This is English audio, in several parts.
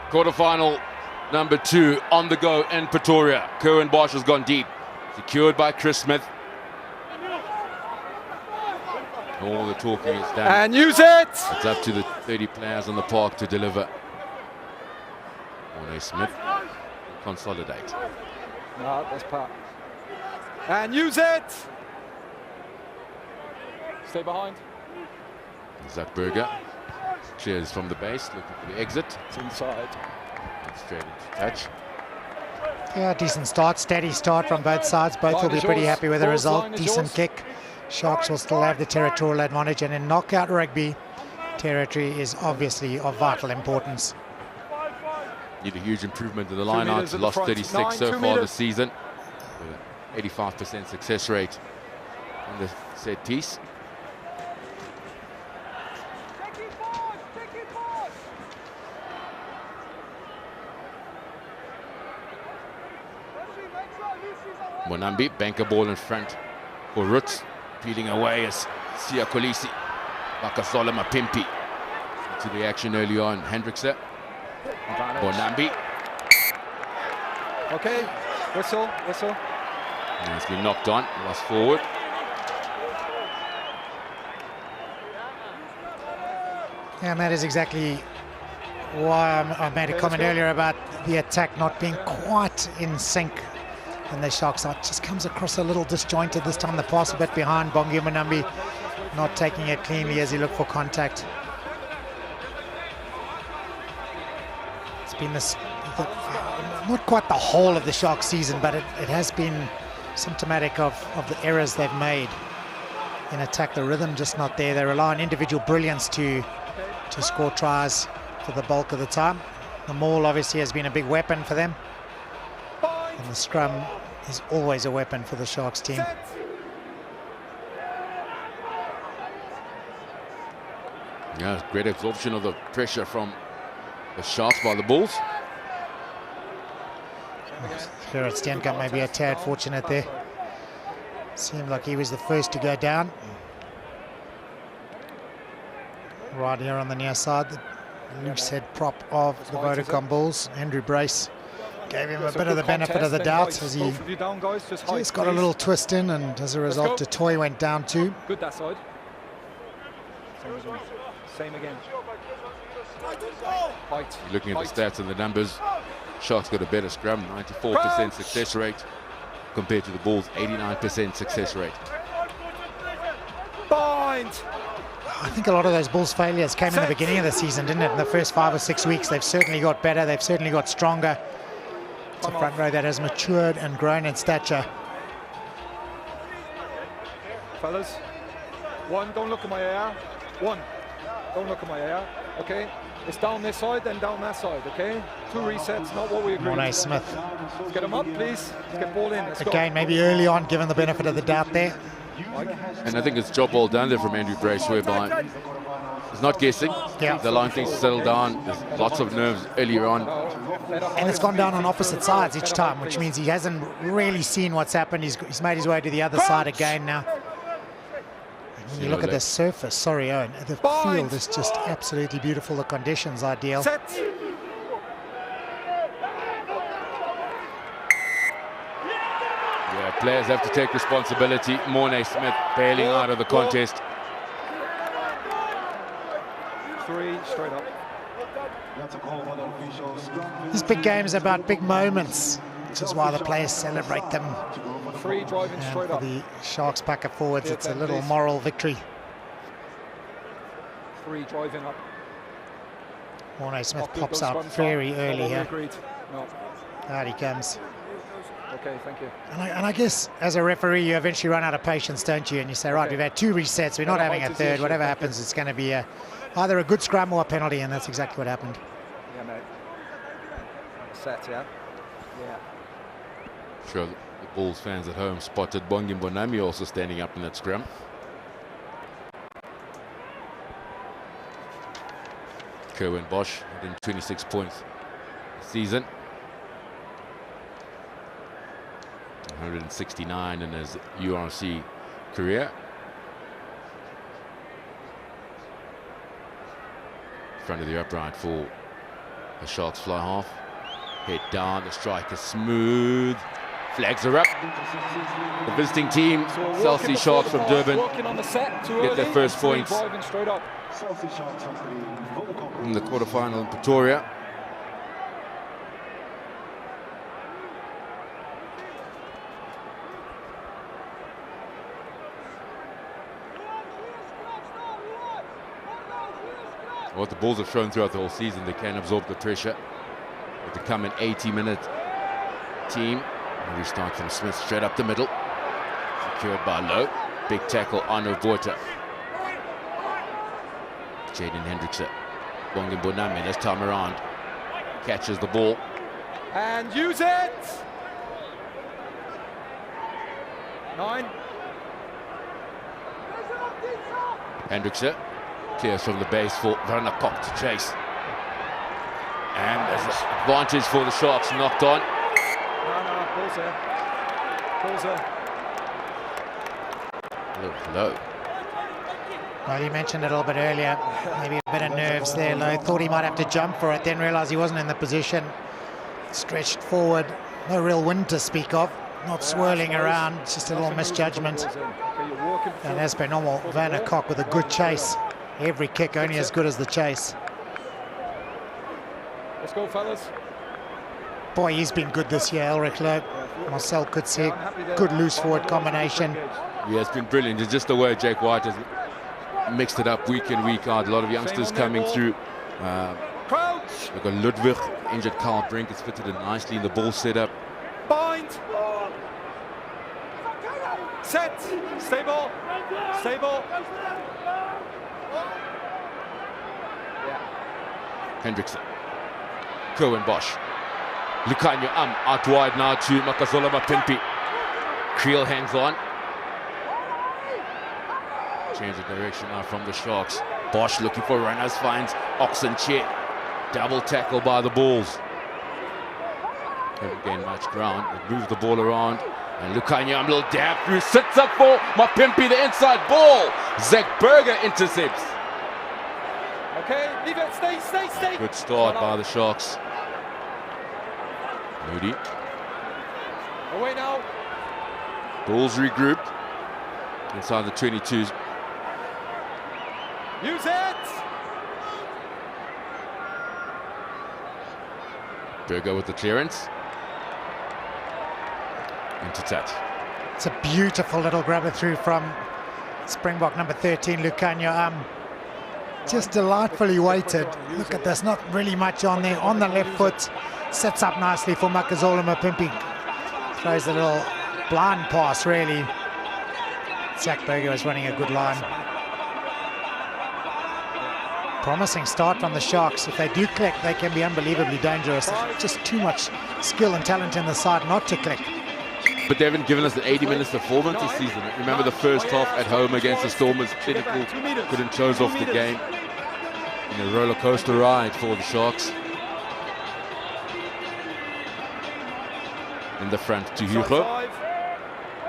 Quarterfinal number 2 on the go in Pretoria. Kerwin Bosch has gone deep. Secured by Chris Smith. All the talking is done. And use it! It's up to the 30 players on the park to deliver. Morne Smith consolidate. No, that's part. And use it! Stay behind. Zuckberger cheers from the base, looking for the exit. It's inside. And straight into touch. Yeah, decent start, steady start from both sides. Both will be pretty happy with the result. Decent kick. Sharks will still have the territorial advantage, and in knockout rugby, territory is obviously of vital importance. Need a huge improvement in the line-outs. Lost 36 so far this season. 85% success rate on the set piece. Monambi, banker ball in front for Roots. Peeling away as Sia Kolisi. Bakasola Mapimpi. To the action early on. Hendrickse. Monambi. Okay, whistle. And it's been knocked on. Lost forward. Yeah, and that is exactly why I made a comment earlier about the attack not being quite in sync. And the Sharks side just comes across a little disjointed this time. The pass a bit behind. Bongi Monambi not taking it cleanly as he looked for contact. It's been this, not quite the whole of the Sharks season, but it has been symptomatic of the errors they've made in attack. The rhythm just not there. They rely on individual brilliance to score tries for the bulk of the time. The maul obviously has been a big weapon for them. And the scrum is always a weapon for the Sharks team. Yeah, great absorption of the pressure from the Sharks by the Bulls. Gerard Steenkamp may be a tad fortunate there. Seemed like he was the first to go down. Right here on the near side, the loose head prop of the Vodacom Bulls, Andrew Brace, gave him a bit of the benefit of the doubt as he just got a little twist in, and as a result, Toy went down too. Good that side. Same again. You're looking at the stats and the numbers. Sharks got a better scrum, 94% success rate compared to the Bulls, 89% success rate. Bind. I think a lot of those Bulls failures came in the beginning of the season, didn't it? In the first 5 or 6 weeks, they've certainly got better. They've certainly got stronger. It's a front row that has matured and grown in stature. Fellas, one, don't look at my AR. One, don't look at my AR. Okay, it's down this side, then down that side. Okay, 2 resets, not what we agreed. Morne Smith. Let's get him up, please. Let's get ball in. Let's Again, go. maybe early on, given the benefit of the doubt there. And I think it's job well done there from Andrew Brace, whereby he's not guessing. Yeah. The line things settle down. There's lots of nerves earlier on. And it's gone down on opposite sides each time, which means he hasn't really seen what's happened. He's made his way to the other side again now. And when you look at the surface, sorry Owen, the field is just absolutely beautiful. The conditions ideal. Set. Yeah, players have to take responsibility. Morne Smith bailing out of the contest. 3 straight up. These big games are about big moments, which is why the players celebrate them. 3 driving And straight for up. the Sharks backer forwards, it's a little moral victory. 3 driving up. Morne Smith Not good, pops those out runs very not early what we here. agreed. No. Out he comes. Okay, thank you. And I guess as a referee, you eventually run out of patience, don't you? And you say, right, we've had 2 resets, we're not having a third. Whatever happens, it's going to be either a good scrum or a penalty, and that's exactly what happened. Yeah, mate. Set, yeah? Yeah. Sure, the Bulls fans at home spotted Bongi Monambi also standing up in that scrum. Kerwin Bosch hitting 26 points this season. 169 in his URC career. Front of the upright for The Sharks fly half. Head down, the striker smooth. Flags are up. The visiting team, South Sea Sharks from Durban, get their first points in the quarterfinal in Pretoria. What the Bulls have shown throughout the whole season, they can absorb the pressure. They become an 80-minute team. And restart from Smith straight up the middle. Secured by Lowe. Big tackle on Ovota. Jaden Hendrickson. Bongi Bonami this time around. Catches the ball. And use it! 9. Hendrickson clears from the base for Werner Kok to chase. And there's an advantage for the Sharks, knocked on. Ball's there. Ball's there. Low. Well, you mentioned it a little bit earlier. Maybe a bit of nerves there. Lowe thought he might have to jump for it, then realised he wasn't in the position. Stretched forward. No real wind to speak of. Not swirling around. It's just a little misjudgment. And as per normal, Werner Kok with a good chase. Every kick only as good as the chase. Let's go, fellas. Boy, he's been good this year, Elric Lowe. Marcel could see good loose forward combination. Yeah, it's been brilliant. It's just the way Jake White has mixed it up week in, week out. A lot of youngsters coming through. We've got Ludwig, injured Carl Brink has fitted in nicely in the ball setup. Bind! Set! Stable! Stable! Hendrickson. Cohen Bosch. Lucanio out wide now to Makazola Mapimpi. Creel hangs on. Change of direction now from the Sharks. Bosch looking for runners, finds Oxenchair. Double tackle by the Bulls. Haven't gained much ground. They move the ball around. And Lucanio, little dab through, sits up for Mapimpi, the inside ball. Zach Berger intercepts. Okay, leave it, stay. Good start by the Sharks. Moody. Away now. Bulls regrouped inside the 22s. Use it! Berger with the clearance. Into touch. It's a beautiful little grabber through from Springbok number 13, Lucanio. Just delightfully weighted. Look at this, not really much on there. On the left foot, sets up nicely for Makazola Mapimpi. Throws a little blind pass, really. Zach Berger is running a good line. Promising start from the Sharks. If they do click, they can be unbelievably dangerous. Just too much skill and talent in the side not to click. But they haven't given us an 80-minute performance this season. Remember the first half at home against the Stormers, clinical, couldn't close off the game. In a roller coaster ride for the Sharks. In the front to Hugo.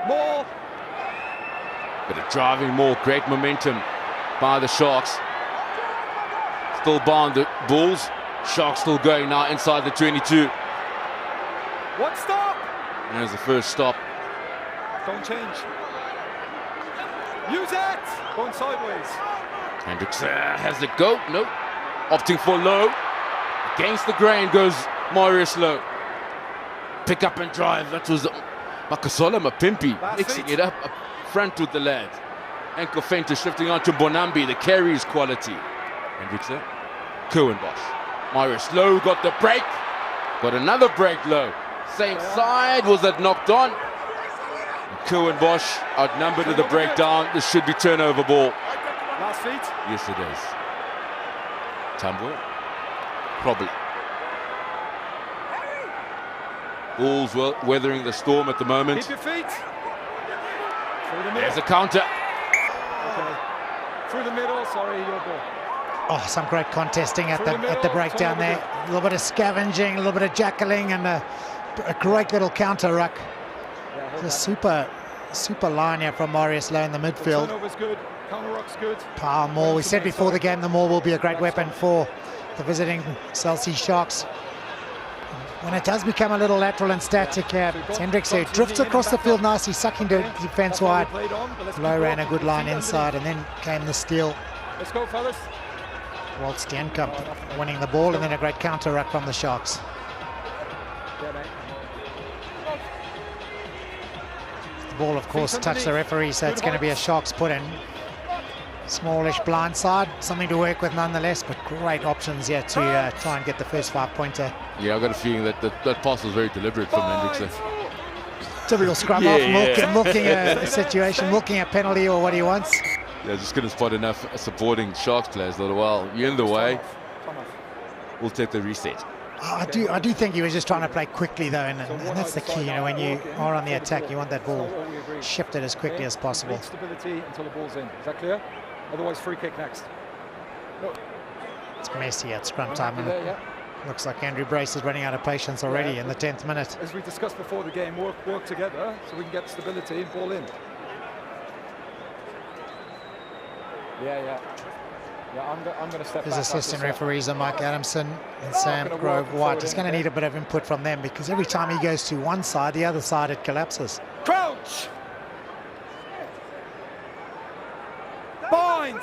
More. Bit of driving more, great momentum by the Sharks. Still bound the Bulls. Sharks still going now inside the 22. One stop. And there's the first stop. Don't change. Use it. Going sideways. Hendricks has the go. Nope. Opting for Lowe. Against the grain goes Marius Lowe. Pick up and drive. That was Makazola Mapimpi mixing it up front with the lad. Ankle feint shifting on to Bonambi. The carry is quality. Hendricks. Cohen Bosch. Marius Lowe got the break. Got another break Lowe. Same side, was that knocked on? Cohen Bosch outnumbered at the breakdown. This should be turnover ball. Last feet. Yes, it is. Tumble. Probably. Bulls weathering the storm at the moment. Keep your feet. There's a counter. Okay. Through the middle, sorry, your ball. Oh, some great contesting at the breakdown there. A little bit of scavenging, a little bit of jackling, and a great little counter ruck. Just super line here from Marius Lowe in the midfield. Turnover's good, counter ruck's good. Power maul. We said before the game the maul will be a great weapon for the visiting Chelsea Sharks. When it does become a little lateral and static, it's Hendricks who drifts across the field nicely, sucking the defence wide. Low ran a good line inside, and then came the steal. Let's go, fellas. Walt Steenkamp winning the ball, and then a great counter ruck from the Sharks. The ball, of course, touched the referee, so it's going to be a Sharks put in. Smallish blind side, something to work with nonetheless, but great options here to try and get the first 5-pointer. Yeah, I've got a feeling that that pass was very deliberate from Hendricks. Typical scrum off, milking a situation, milking a penalty or what he wants. Yeah, just couldn't spot enough supporting Sharks players. Thought, well, you're in the way. We'll take the reset. I do think he was just trying to play quickly though, and that's the key. You know, when you are on the attack, you want that ball shifted as quickly as possible. Stability until the ball's in. Is that clear? Otherwise, free kick next. It's messy at scrum time. And looks like Andrew Brace is running out of patience already in the 10th minute. As we discussed before the game, work together so we can get stability and ball in. Yeah, I'm going to step back. His assistant referees are Mike Adamson and Sam Grove White. He's going to need a bit of input from them, because every time he goes to one side, the other side, it collapses. Crouch! Bind!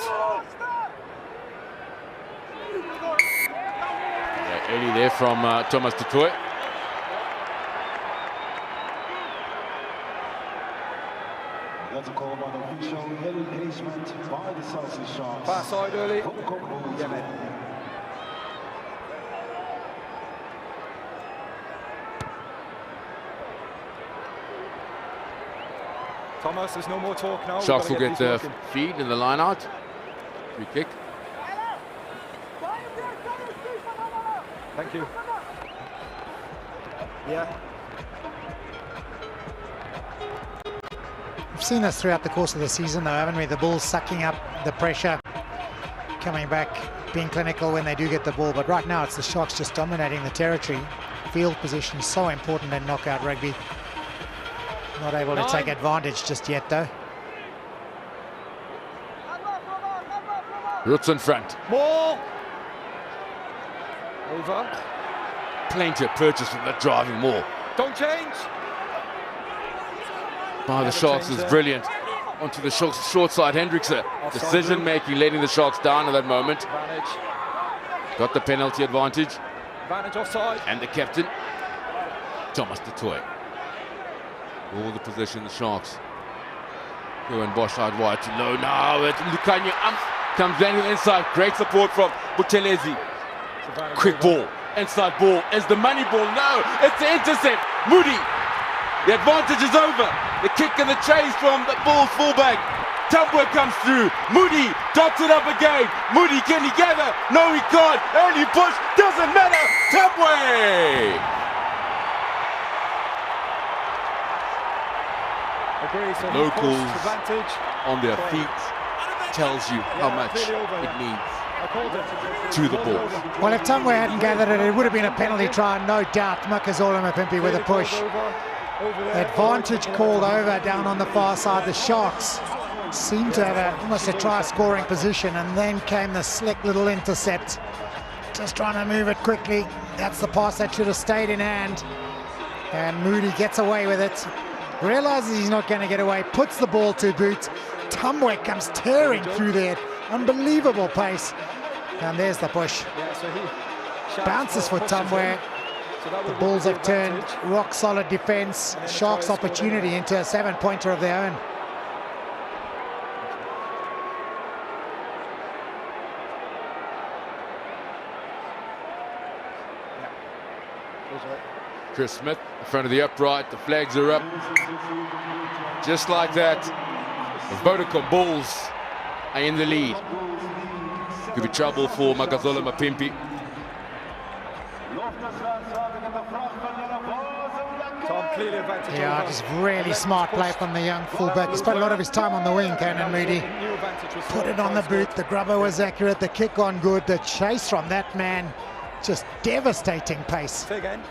Yeah, early there from Thomas du Toit. That's a call by the official engagement by the Chelsea Sharks. Far side early. Vodacom Yeah, mate. Thomas, there's no more talk now. Sharks will get the feed in the line out. Free kick. Thank you. Yeah. We've seen this throughout the course of the season though, haven't we? The Bulls sucking up the pressure, coming back, being clinical when they do get the ball. But right now it's the Sharks just dominating the territory. Field position is so important in knockout rugby. Not able to take advantage just yet though. Roots in front. Maul! Over. Plenty of purchase from that driving maul Don't change! by the Sharks is brilliant. Onto the short side, Hendricks. Decision making, letting the Sharks down at that moment. Advantage. Got the penalty advantage. Advantage offside. And the captain, Thomas du Toit. All the position, the Sharks. Going Bosch out wide to low now. Lukanya comes landing inside. Great support from Buthelezi. Quick ball. Inside ball. Is the money ball? No, it's the intercept. Moody. The advantage is over. The kick and the chase from the Bulls fullback. Tambwe comes through. Moody dots it up again. Moody, can he gather? No, he can't. Early push. Doesn't matter. Tambwe. Agree, so Locals advantage on their feet tells you how much it means to the ball. Well, if Tambwe hadn't gathered it, it would have been a penalty try, no doubt. Makazola Mapimpi with a push. Advantage called over down on the far side. The Sharks seem to have almost a try-scoring position, and then came the slick little intercept. Just trying to move it quickly. That's the pass that should have stayed in hand. And Moody gets away with it. Realizes he's not going to get away. Puts the ball to boot. Tambwe comes tearing through there. Unbelievable pace. And there's the push. Bounces for Tambwe. The Bulls have turned rock solid defense. Sharks opportunity into a 7-pointer of their own. Chris Smith in front of the upright. The flags are up. Just like that, the Vodacom Bulls are in the lead. Could be trouble for Makazola Mapimpi. Yeah, just really smart play from the young fullback. He spent a lot of his time on the wing, Canon Moody. Put it on the boot. The grubber was accurate. The kick on good. The chase from that man, just devastating pace. Say again.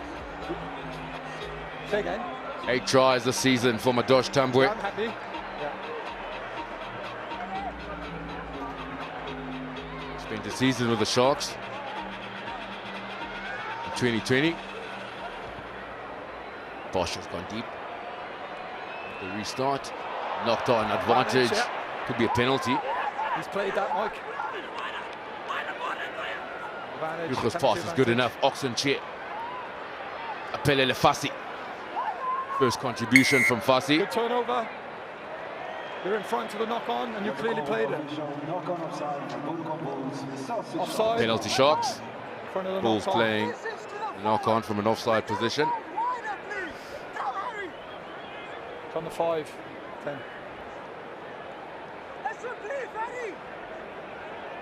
Say again. 8 tries this season for Madosh Tambwe. I'm happy. Spent a season with the Sharks. 2020. Bosch has gone deep. The restart. Knocked on advantage. Could be a penalty. He's played that, Mike. Yucha's pass is good enough. Oxenche. Apelele Fassi. First contribution from Fassi. Good turnover. You're in front of the knock-on, and you clearly played it. Offside. Penalty Sharks. Front of the Bulls knock-on. playing knock-on from an offside position. It's on the 5, 10.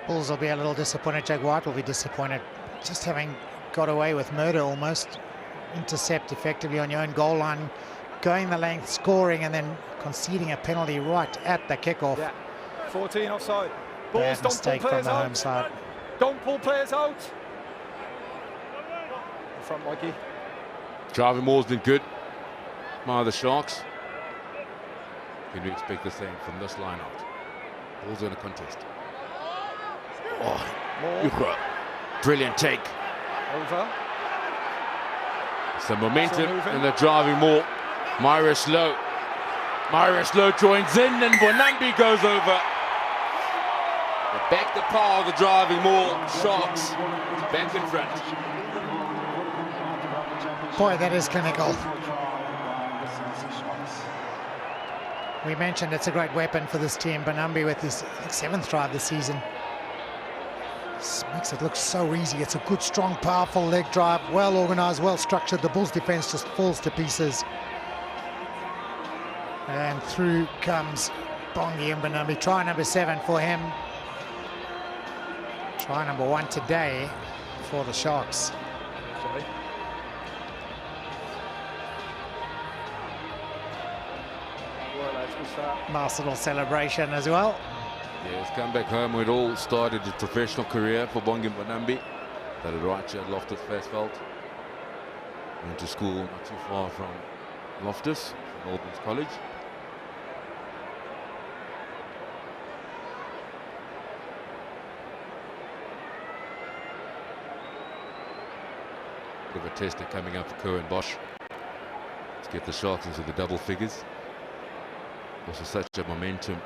Bulls will be a little disappointed. Jake White will be disappointed. Just having got away with murder almost. Intercept effectively on your own goal line. Going the length, scoring, and then conceding a penalty right at the kickoff. Yeah. 14 offside. Bulls, Bad don't pull mistake from players the home out. side. Don't pull players out. In front, Mikey. Driving maul's been good. Admire the Sharks. Can we expect the same from this line out? Bulls in a contest. Oh, Yucha. Brilliant take. Over. Some momentum in the driving maul. Myris Lowe. Myris Lowe joins in and Bonambi goes over. Back the power of the driving maul. Sharks back in front. Boy, that is clinical. We mentioned it's a great weapon for this team. Bonambi with his 7th try this season. This makes it look so easy. It's a good, strong, powerful leg drive. Well organised, well structured. The Bulls defence just falls to pieces. And through comes Bongi and Bonambi. Try number 7 for him. Try number 1 today for the Sharks. Sorry. Well, lads, good start. Nice little celebration as well. Yeah, he's come back home. We'd all started his professional career for Bongi Bonambi. Started right here at Loftus Versfeld. Went to school not too far from Loftus, from Albans College. Bit of a tester coming up for Cohen Bosch. Let's get the Sharks into the double figures. Also such a momentum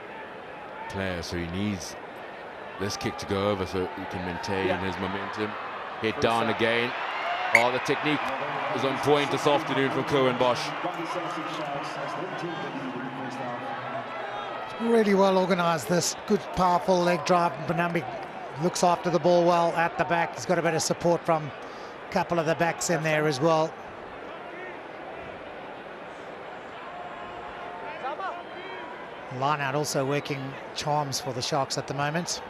player, so he needs this kick to go over so he can maintain his momentum. Head down again. Oh, the technique is on point this afternoon from Cohen Bosch. Really well organised, this good, powerful leg drive. Bonambi looks after the ball well at the back. He's got a bit of support from a couple of the backs in there as well. Line out also working charms for the Sharks at the moment.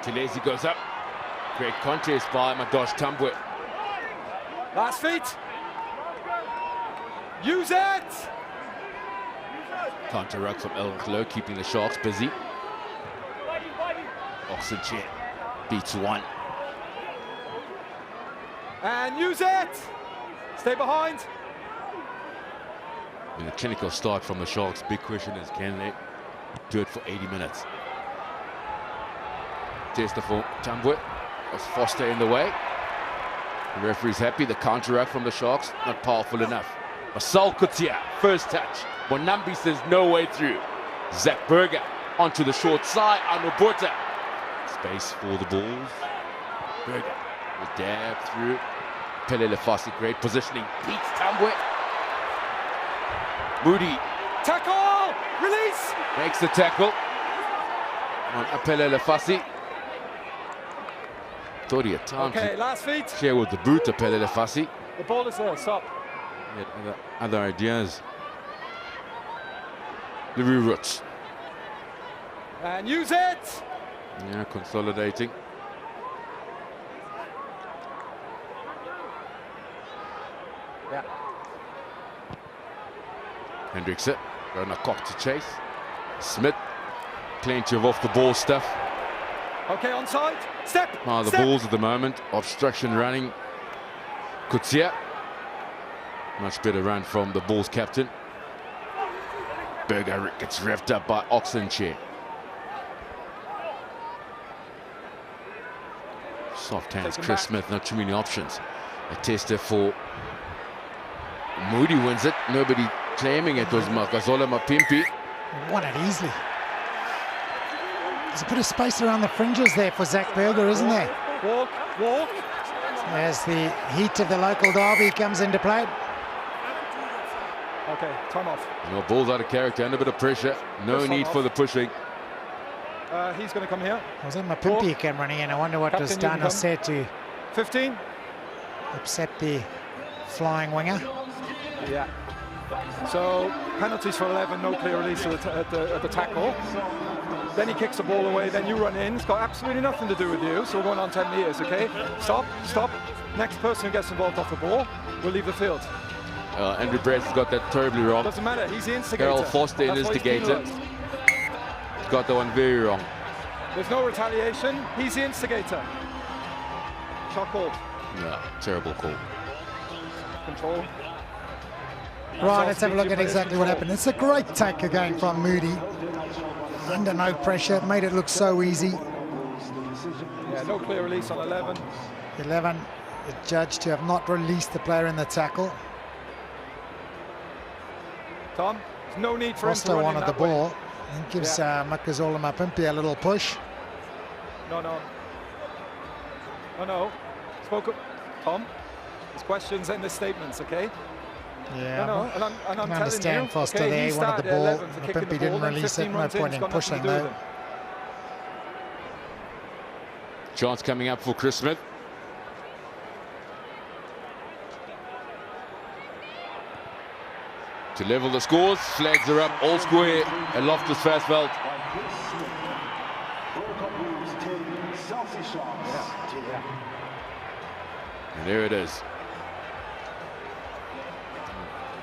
Tilesi goes up. Great contest by Madosh Tambwe. Last feet. Use it. Counter ruck from El Khlo, keeping the Sharks busy. Oxenche beats 1. And use it. Stay behind. I mean, the clinical start from the Sharks. Big question is, can they do it for 80 minutes? Tester for Tambwe. Was Foster in the way. The referee's happy. The counter ruck from the Sharks, not powerful enough. Masal Kutia, first touch. Bonambi says no way through. Zach Berger onto the short side. Anuporta. Space for the Bulls. Berger will dab through. Pelele Fassi, great positioning. Beats Tambwe. Moody Tackle. Release. makes the tackle on Pelele Fassi. Thought he had time Okay, last feet. to share with the boot to Pelele Fassi. The ball is there. Stop. He had other ideas. Louis Roots. And use it. Yeah, consolidating. Yeah. Hendrickson, going a cock to chase. Smith, plenty of off the ball stuff. Okay, onside. Step. The Step. Bulls at the moment, obstruction running. Kutsia, much better run from the Bulls captain. Berger gets revved up by Oxenche. Soft hands, Take him Chris back. Smith, not too many options. A tester for Moody wins it. Nobody claiming it was Makazola Mapimpi. Won it easily. There's a bit of space around the fringes there for Zach Berger, isn't there? Walk, walk. As the heat of the local derby comes into play. Okay, time off. No, ball's out of character, under a bit of pressure. No This one need off. for the pushing. He's going to come here. Was that Mapimpi who came running in? I wonder what was Captain, you done can or come. said to 15. upset the flying winger. Yeah. So penalties for 11, no clear release at the tackle. Then he kicks the ball away, then you run in. It's got absolutely nothing to do with you, so we're going on 10 meters, okay? Stop, stop. Next person who gets involved off the ball will leave the field. Andrew Bradson's got that terribly wrong. Doesn't matter, he's the instigator. Errol Foster, That's why he's instigator. penalised. He's got that one very wrong. There's no retaliation, he's the instigator. Shot called. Yeah, terrible call. Control. Right, let's have a look at exactly what happened. It's a great take again from Moody. Under no pressure, made it look so easy. Yeah, no clear release on 11. 11, judged to have not released the player in the tackle. Tom, there's no need for him to Foster run in wanted the that way. ball and gives Makazola Mapimpi a little push. No, no. No, no. Tom, there's questions and there's statements, okay? Yeah, No, no, and I'm I telling understand you, Foster okay, there, he he wanted the started at ball. 11 for kicking the Mapimpi ball, didn't then release it, 15 no runs in, point it's in got nothing pushing to do with though. him. Chance coming up for Chris Smith. To level the scores, flags are up, all square, and Loftus Versfeld. And there it is.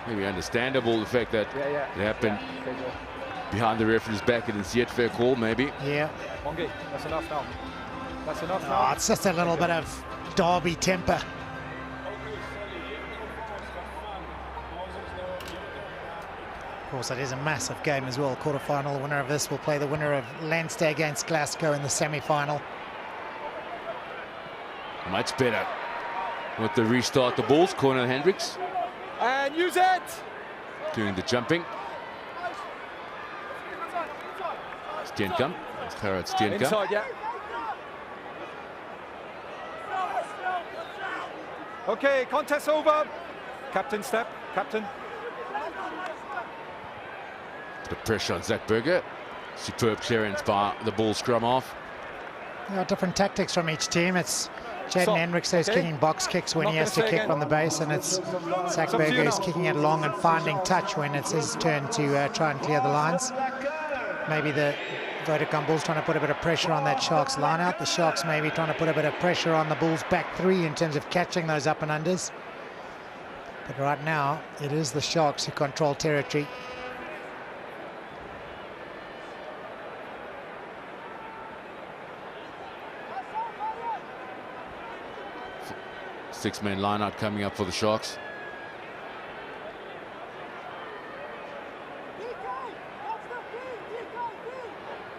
Maybe understandable the fact that Yeah. it happened Okay, good. behind the referee's back. He didn't see it, fair call, maybe. Yeah, Mongi, that's enough now. That's enough oh, now. it's just a little bit of derby temper. Of course, it is a massive game as well. Quarter-final, the winner of this will play the winner of Leinster against Glasgow in the semi-final. Much better with the restart. The balls, Cornel Hendricks And use it! doing the jumping. Steenkamp, Gerard Steenkamp. Inside, yeah. Okay, contest over. Captain step, captain. The pressure on Zach Berger. Superb clearance by the ball scrum off. There are different tactics from each team. It's Jaden So, Hendricks who's okay. kicking box kicks when I'm he not has to gonna say kick again. on the base, and it's Zach It's up to you Berger who's now. kicking it long and finding touch when it's his turn to try and clear the lines. Maybe the Vodacom Bulls trying to put a bit of pressure on that Sharks line out. The Sharks maybe trying to put a bit of pressure on the Bulls back three in terms of catching those up and unders. But right now, it is the Sharks who control territory. Six-man line-out coming up for the Sharks.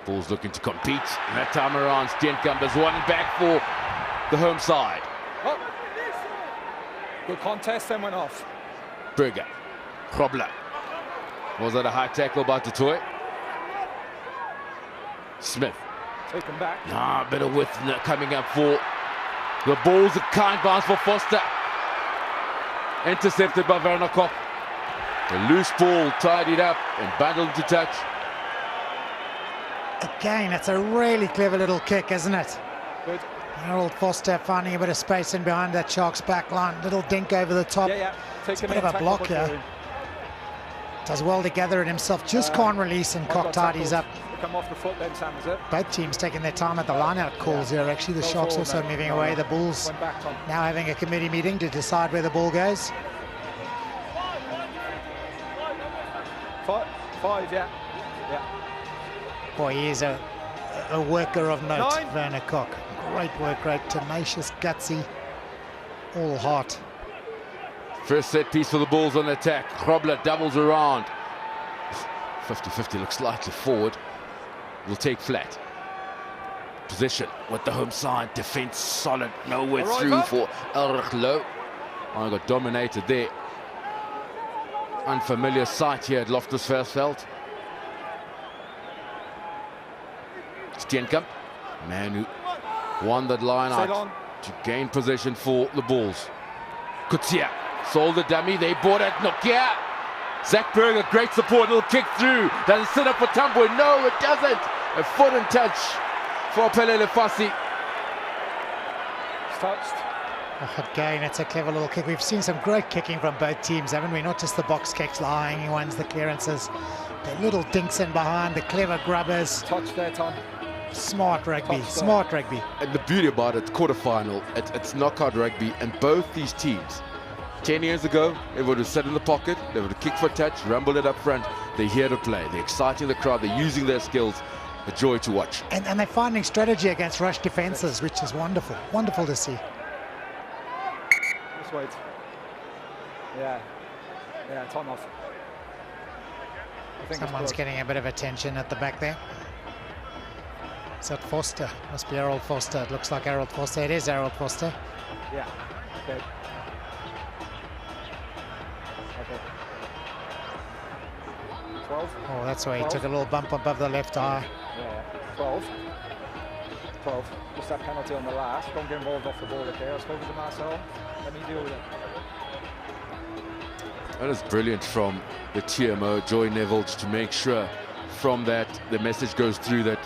Bulls looking to compete. And that time around, Steenkamp is one back for the home side. Oh. Good contest, then went off. Berger. Grobler. Was that a high tackle by Totoy? Smith. Taken back. Ah, bit of width coming up for the Bulls. A kind bounce for Foster. Intercepted by Werner Koch. A loose ball tidied up and bundled into touch. Again, it's a really clever little kick, isn't it? Good. Harold Foster finding a bit of space in behind that Sharks back line. Little dink over the top. Yeah, yeah. It's a Taken bit in, of a tackle, block but here. clear. Does well to gather it himself. Just can't release, and One Koch got tidies up. tackled. Come off the foot then, Sam, is it? Both teams taking their time at the line-out calls here. Actually, the Go Sharks forward, also mate. moving No, away. no. The Bulls Went back, Tom. now having a committee meeting to decide where the ball goes. 5, yeah. Yeah. Boy, he is a worker of note, 9. Werner Koch. Great work, great, tenacious, gutsy, all heart. First set piece for the Bulls on attack. Grobler doubles around. 50-50 looks slightly forward. Will take flat. Position with the home side, defense solid, nowhere All right, through up. for Erglo. I got dominated there. Unfamiliar sight here at Loftus-Versfeld. Steenkamp, man who won that line Sail out on. to gain possession for the Bulls. Kutsia sold the dummy, they bought it. Nokia. Zach Berger, great support, little kick through. Does it sit up for Tambwe? No, it doesn't. A foot and touch for Pelele Fassi. It's touched. Oh, again, it's a clever little kick. We've seen some great kicking from both teams, haven't we? Not just the box kicks, the hanging ones, the clearances, the little dinks in behind, the clever grubbers. Touch there, Tom. Smart rugby, Touch smart rugby. And the beauty about it, quarterfinal, it's knockout rugby, and both these teams, 10 years ago, they would have sat in the pocket, they would have kicked for touch, rumbled it up front. They're here to play, they're exciting the crowd, they're using their skills. A joy to watch. And they're finding strategy against rush defenses, which is wonderful. Wonderful to see. Just wait. Yeah. Yeah, time off. I think Someone's getting a bit of attention at the back there. Is that Foster? Must be Harold Foster. It looks like Harold Foster. It is Harold Foster. Yeah. Okay. Okay. 12. Oh, that's why he took a little bump above the left eye. Yeah. 12. 12. Just that penalty on the last. Don't get involved off the ball, okay? I've spoken to Marcel. Let me deal with it. That is brilliant from the TMO, Joy Neville, to make sure from that the message goes through that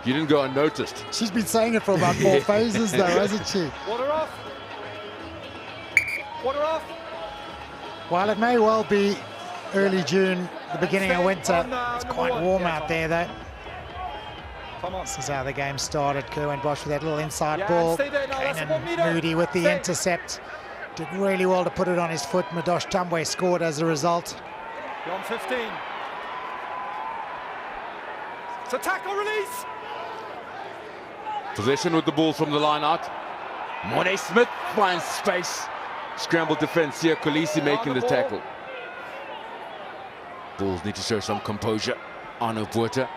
you didn't go unnoticed. She's been saying it for about 4 phases though, hasn't she? Water off. Water off. While it may well be early June, the beginning of winter, it's quite warm out there though. Come on. This is how the game started. Kerwin Bosch with that little inside Yeah, ball. stay there now, that's 1 meter. Moody with the Stay. intercept. Did really well to put it on his foot. Madosh Tambwe scored as a result. You're on 15. It's a tackle release. Possession with the ball from the line out. Mornay Smith finds space. Scrambled defense, Sia Kolisi making the tackle. Bulls need to show some composure. Arno Buerta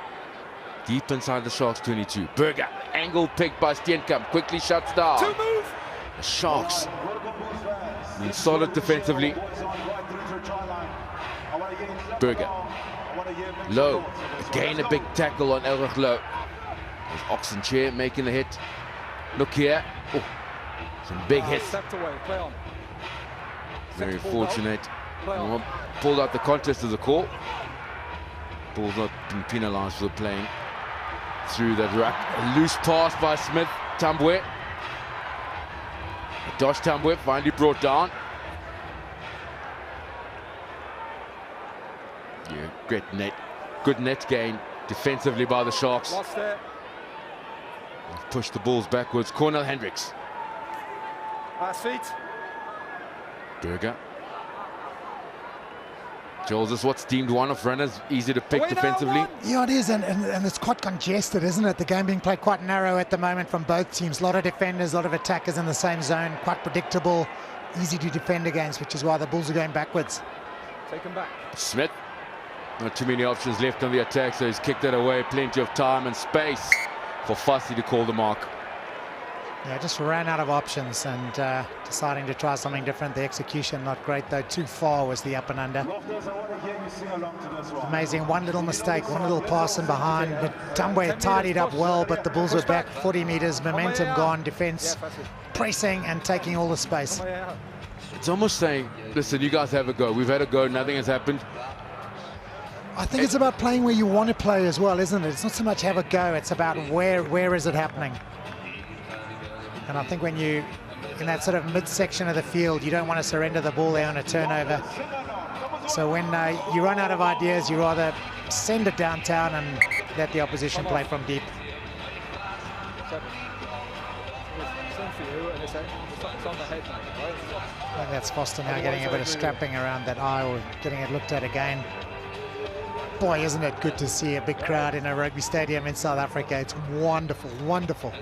deep inside the Sharks 22. Berger, angle picked by Steenkamp, quickly shuts down. To move. The Sharks being solid defensively. Berger, low, again a big tackle on Elrich Low. There's Oxenchair making the hit. Look here, oh, some big hits. Stepped away. Play on. Very Second ball fortunate. Play on. Well, pulled out the contest as a call. Ball's not been penalised for playing through that ruck. A loose pass by Smith. Tambwe. Dosh Tambwe finally brought down. Yeah, great net. Good net gain defensively by the Sharks. Lost it. Push the Bulls backwards. Cornel Hendricks. Last feet. Berger. Jules, this is what's deemed one of runners, easy to pick Away now, defensively. run. Yeah, it is, and it's quite congested, isn't it? The game being played quite narrow at the moment from both teams. A lot of defenders, a lot of attackers in the same zone. Quite predictable, easy to defend against, which is why the Bulls are going backwards. Take him back. Smith, not too many options left on the attack, so he's kicked it away. Plenty of time and space for Fassi to call the mark. Yeah, just ran out of options and deciding to try something different. The execution not great though. Too far was the up and under. Amazing. One little mistake, one little pass in behind. But Tambwe tidied up well, but the Bulls were back 40 meters. Momentum gone. Defense pressing and taking all the space. It's almost saying, listen, you guys have a go. We've had a go. Nothing has happened. I think it's about playing where you want to play as well, isn't it? It's not so much have a go. It's about where is it happening. And I think when you in that sort of midsection of the field, you don't want to surrender the ball there on a turnover. So when you run out of ideas, you rather send it downtown and let the opposition play from deep. I think that's Foster now getting a bit of strapping around that eye, or getting it looked at again. Boy, isn't it good to see a big crowd in a rugby stadium in South Africa. It's wonderful, wonderful.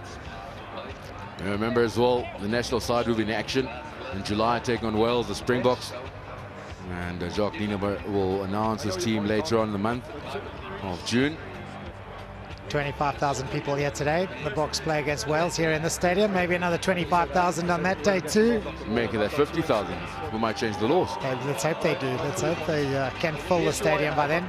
And remember as well, the national side will be in action in July, taking on Wales, the Springboks. And Jacques Nienaber will announce his team later on in the month of June. 25,000 people here today. The Boks play against Wales here in the stadium. Maybe another 25,000 on that day too. Making that 50,000. We might change the laws. Okay, let's hope they do. Let's hope they can fill the stadium by then.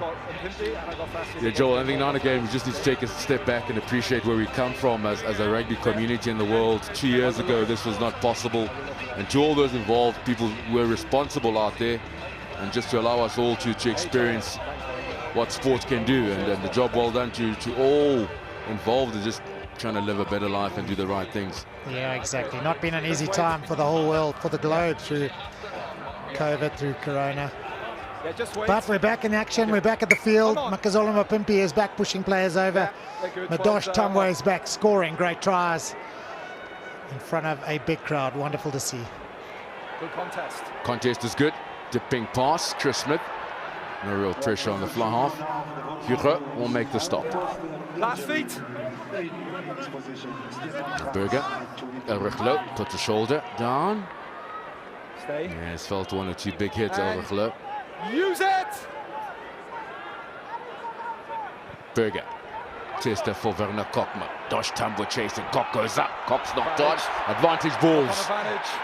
Yeah, Joel, I think now and again we just need to take a step back and appreciate where we come from as a rugby community in the world. 2 years ago this was not possible, and to all those involved, people who were responsible out there, and just to allow us all to experience what sport can do, and the job well done to all involved in just trying to live a better life and do the right things. Yeah, exactly. Not been an easy time for the whole world, for the globe, through COVID, through Corona. But we're back in action, we're back at the field. Makazola Mapimpi is back pushing players over. Madosh Tamwe is back scoring great tries in front of a big crowd. Wonderful to see. Good contest. Contest is good. Dipping pass, Chris Smith. No real pressure on the fly half. Hugo will make the stop. Last feet. Burger. Elriglo puts the shoulder down. Stay. Yeah, he's felt one or two big hits, Elriglo. Use it! Burger. Tester for Werner Kokma. Dosh Tambo chasing. Kok goes up. Kok's not dodged. Advantage balls.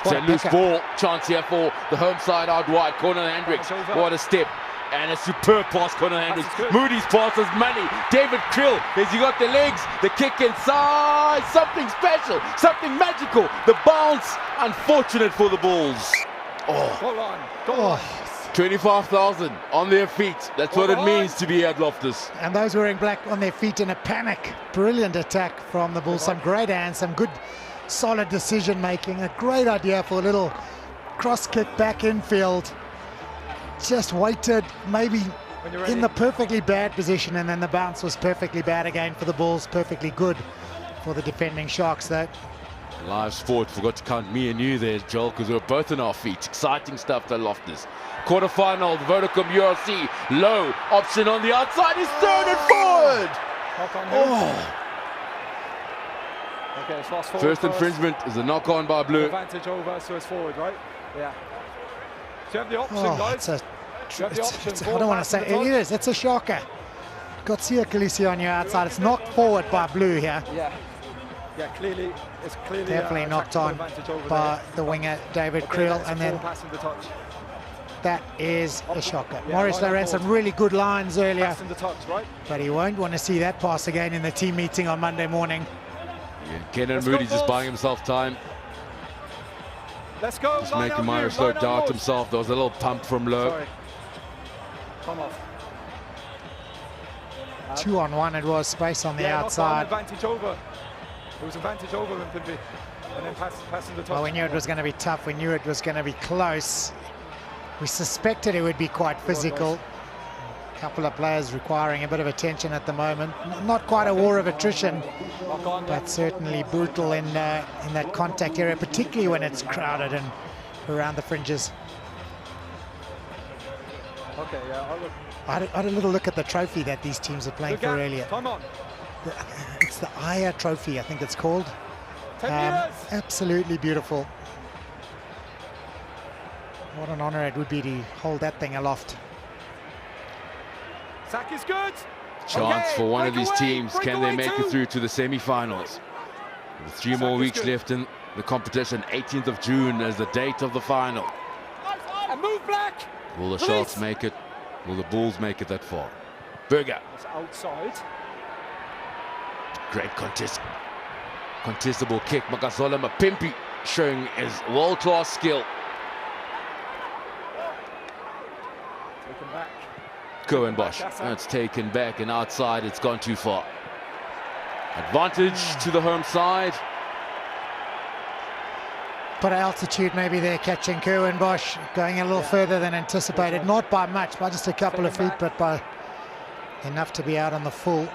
It's a loose ball. Chance here for the home side out wide. Cornel Hendricks. What a step. And a superb pass, Cornel Hendricks. Moody's pass is money. David Krill, has he got the legs? The kick inside. Something special. Something magical. The bounce. Unfortunate for the Bulls. Oh. Go on. Go on. 25,000 on their feet. That's what it means to be at Loftus. And those wearing black on their feet in a panic. Brilliant attack from the Bulls. Some great hands, some good solid decision making. A great idea for a little cross kick back infield. Just waited, maybe in the perfectly bad position, and then the bounce was perfectly bad again for the Bulls. Perfectly good for the defending Sharks though. Live sport, forgot to count me and you there, Joel, because we were both on our feet. Exciting stuff to Loftus. Quarterfinal, Vodacom URC, low option on the outside, he's thrown it forward! Okay, it's lost forward. First infringement is a knock on by Blue. Advantage over, so it's forward, right? Yeah. So you have the option, guys. I don't want to say it is. It's a shocker. Got Sia Khaleesi on your outside. It's knocked forward by Blue here. Yeah. Yeah, clearly, it's clearly definitely knocked on by the winger David Krill, and then that is a shocker. Maurice Lorenz, some really good lines earlier, but he won't want to see that pass again in the team meeting on Monday morning. Yeah, Kenan Moody just buying himself time. Let's go. Just making Maurice Low doubt himself. There was a little pump from Low. Sorry. Come off. 2-on-1 it was, space on the outside. Advantage over. It was advantage over Mapimpi, and then passing the top. Well, we knew it was going to be tough. We knew it was going to be close. We suspected it would be quite physical. A couple of players requiring a bit of attention at the moment. Not quite a war of attrition, but certainly brutal in that contact area, particularly when it's crowded and around the fringes. Okay, yeah, I'll look. I had a little look at the trophy that these teams are playing for earlier. Come on. It's the Aya Trophy, I think it's called. 10 meters. Absolutely beautiful. What an honor it would be to hold that thing aloft. Sack is good. Chance for one of these teams. Can they make it through to the semi-finals? With 3 more weeks left in the competition. 18th of June as the date of the final. And move black. Will the Sharks make it? Will the Bulls make it that far? Burger. It's outside. Great contestable kick. Makazola Mapimpi showing his world-class skill. Taken back. Cohenbosch. It's taken back and outside. It's gone too far. Advantage to the home side. Put altitude maybe there, catching Cohenbosch, going a little further than anticipated. Not by much, by just a couple of feet, but by enough to be out on the full.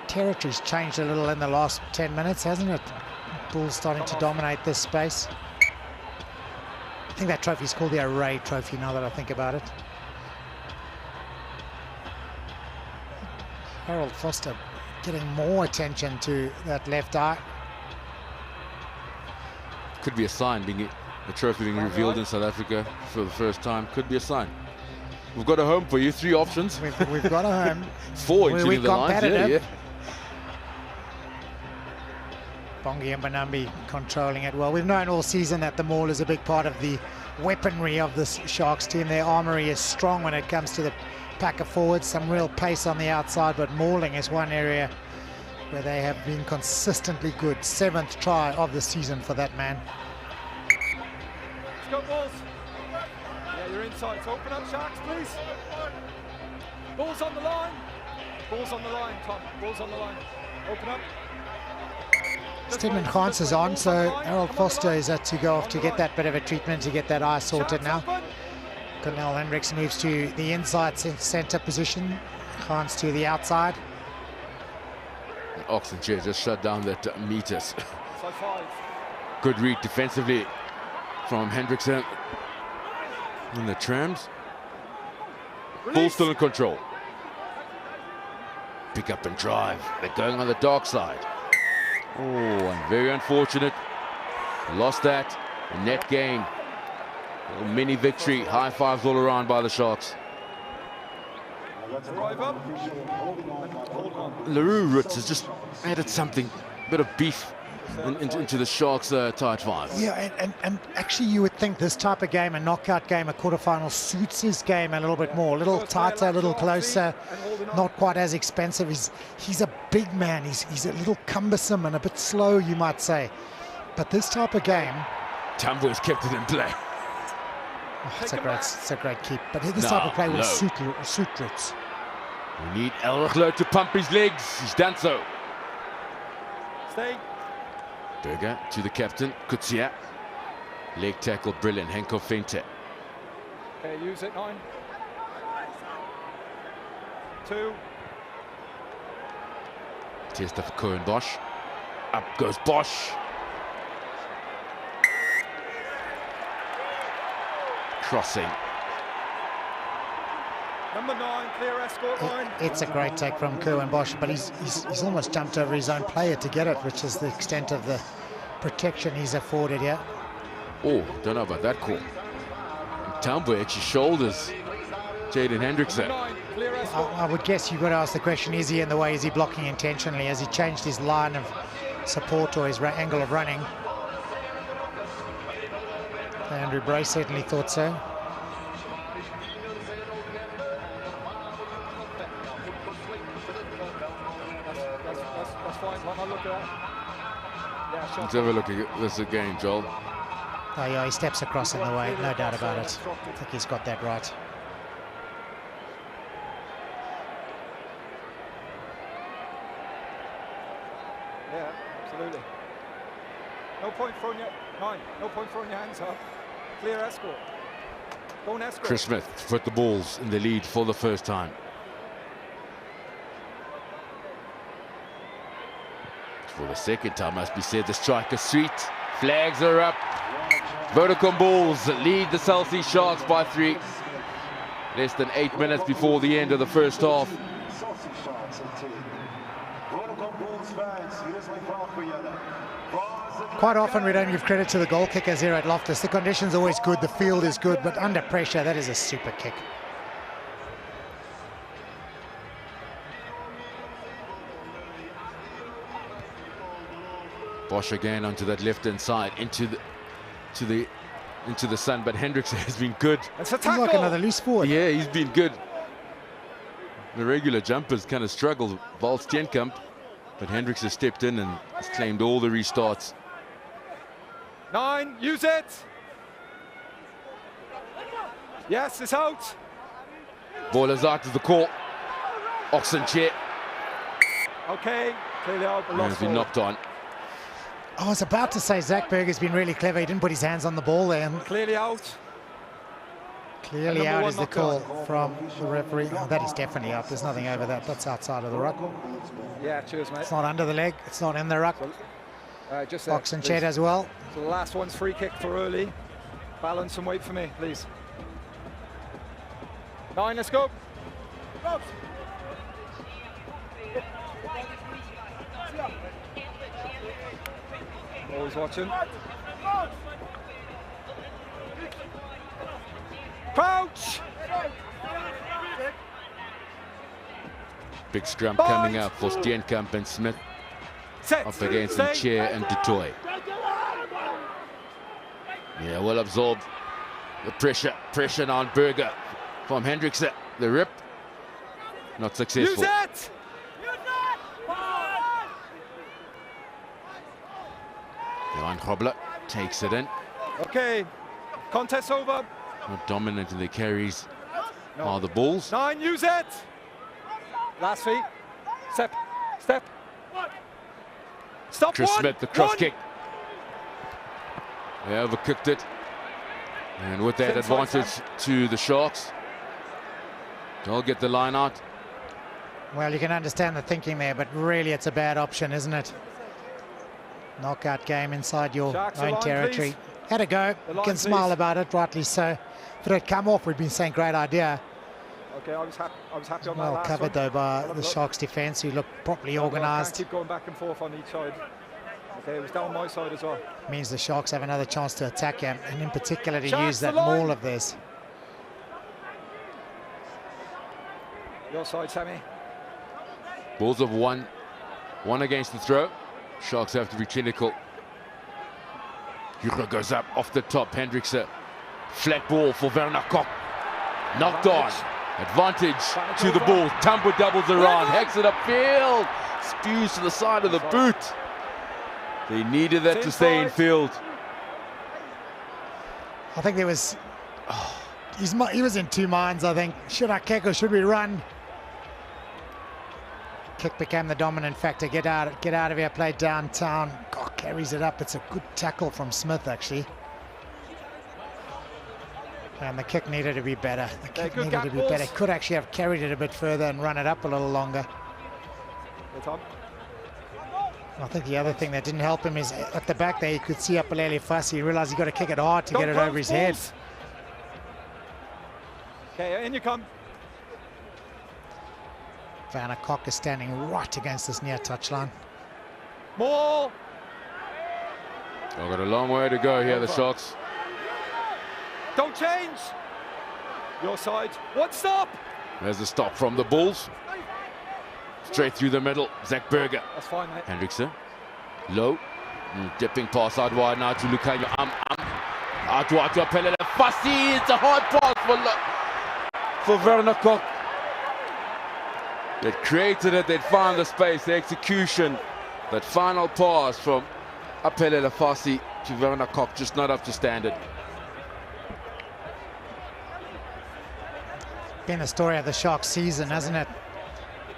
Territory's changed a little in the last 10 minutes, hasn't it? Bulls starting to dominate this space. I think that trophy's called the Array Trophy now that I think about it. Harold Foster getting more attention to that left eye. Could be a sign, being the trophy being revealed in South Africa for the first time. Could be a sign. We've got a home for you. 3 options. We've got a home. 4 including the lines. Yeah. Bongi and Banambi controlling it well. We've known all season that the maul is a big part of the weaponry of this Sharks team. Their armory is strong when it comes to the pack of forwards. Some real pace on the outside, but mauling is one area where they have been consistently good. 7th try of the season for that man. Let's go, balls. Yeah, you're inside. So open up, Sharks, please. Balls on the line. Balls on the line, Tom. Balls on the line. Open up. Stedman Khans is on, so Harold Foster is at to go off to get that bit of a treatment, to get that eye sorted now. Cornel Hendricks moves to the inside centre position. Khans to the outside. Oxenchair just shut down that meters. Good read defensively from Hendrickson in the trams. Bull still in control. Pick up and drive. They're going on the dark side. Oh, and very unfortunate. Lost that. A net gain. A mini victory. High fives all around by the Sharks. LaRue Roots has just added something, a bit of beef into the Sharks' tight 5. Yeah, and actually you would think this type of game, a knockout game, a quarterfinal, suits his game a little bit more. A little tighter, a little closer, not quite as expensive. He's a big man. He's a little cumbersome and a bit slow, you might say. But this type of game... Tambo has kept it in play. Oh, it's a great keep. But this type of play will suit Roots. We need Elriglo to pump his legs. He's done so. Stay. Berger to the captain, Kutsia. Leg tackle, brilliant. Henko Fente. Okay, use it, 9. 2. Tester for Cohen Bosch. Up goes Bosch. Crossing. Number 9, clear escort line. It's a great take from Kerwin Bosch, but he's almost jumped over his own player to get it, which is the extent of the protection he's afforded here. Oh, don't know about that call. Tambo actually shoulders Jaden Hendrickson. I would guess you've got to ask the question, is he in the way? Is he blocking intentionally? Has he changed his line of support or his angle of running? Andrew Bray certainly thought so. That's fine. I'll look at that. Yeah, let's have a look at this again, Joel. Oh yeah, he steps across in the way, no doubt about it. I think he's got that right. Yeah, absolutely. No point throwing your 9. No point throwing your hands up. Clear escort. Go and escort. Chris Smith put the Bulls in the lead for the first time. For the second time, must be said, the strike is sweet. Flags are up. Vodacom Bulls lead the South Sea Sharks by 3. Less than 8 minutes before the end of the first half. Quite often we don't give credit to the goal kickers here at Loftus. The conditions are always good, the field is good, but under pressure, that is a super kick. Bosch again onto that left-hand side, into the sun, but Hendricks has been good. It's a tackle. He's like another loose forward. Yeah, he's been good. The regular jumpers kind of struggled, Val Steenkamp, but Hendricks has stepped in and has claimed all the restarts. 9, use it. Yes, it's out. Ball is out to the call. Oxenchair Okay, clearly out. has been knocked on. I was about to say Zach Berger's been really clever. He didn't put his hands on the ball there. And Clearly out. clearly out is the call from the referee. Oh, that is definitely out. There's nothing over that. That's outside of the ruck. Yeah, cheers, mate. It's not under the leg. It's not in the ruck. Just Oxenchair as well. So the last one's free kick for early. Balance and wait for me, please. 9, let's go. Always watching. Crouch! Big scrum coming up for Steenkamp and Smith. Up against Chair and Dutoy. Yeah, well absorbed. The pressure on Berger from Hendriksen. The rip, not successful. Use it! Johan Grobler takes it in. Okay, contest over. Not dominant in the carries are the Bulls. 9, use it! Last feet. Step. Stop. Chris one, Smith, the cross one. kick. They overcooked it. And with that advantage to the Sharks, they'll get the line out. Well, you can understand the thinking there, but really it's a bad option, isn't it? Knockout game inside your Sharks own line, territory. please. Had a go. The You line, can smile please. about it, rightly so. If it had come off, we'd been saying great idea. Okay, I was happy on that Well last covered one. though by Have a the look. Sharks defence, who looked properly Can't organised. keep going back and forth on each side. Okay, it was down my side as well. Means the Sharks have another chance to attack him, and in particular to Sharks use that the line. maul of theirs. Your side, Sammy. Bulls have won. One against the throw. Sharks have to be clinical. Hugo goes up off the top. Hendriksen. Flat ball for Werner Kok. Knocked on. Advantage to the Bulls. Tambo doubles around. Hacks it upfield. Spews to the side of the boot. They needed that to stay in field. I think there was... he was in two minds, I think. Should I kick or should we run? Kick became the dominant factor. Get out of here, play downtown. God, carries it up. It's a good tackle from Smith, actually. And the kick needed to be better. The kick good needed to be gap better. balls. Could actually have carried it a bit further and run it up a little longer. Hey, Tom. I think the other thing that didn't help him is at the back there, you could see Apelele Fassi. He realised he got to kick it hard to get it over his head. Okay, in you come. Werner Kok is standing right against this near touchline. Maul. They've got a long way to go here, the Sharks. Don't change. Your side. One stop. There's a stop from the Bulls. Straight through the middle. Zach Berger. That's fine, mate. Hendriksen. Low. Dipping pass out wide now to Lukanyo. Out wide to Apelele Fassi. It's a hard pass for Werner Kok. They created it, they'd found the space, the execution. That final pass from Apelele Fassi to Werner Kok, just not up to standard. Been the story of the Sharks season, hasn't it?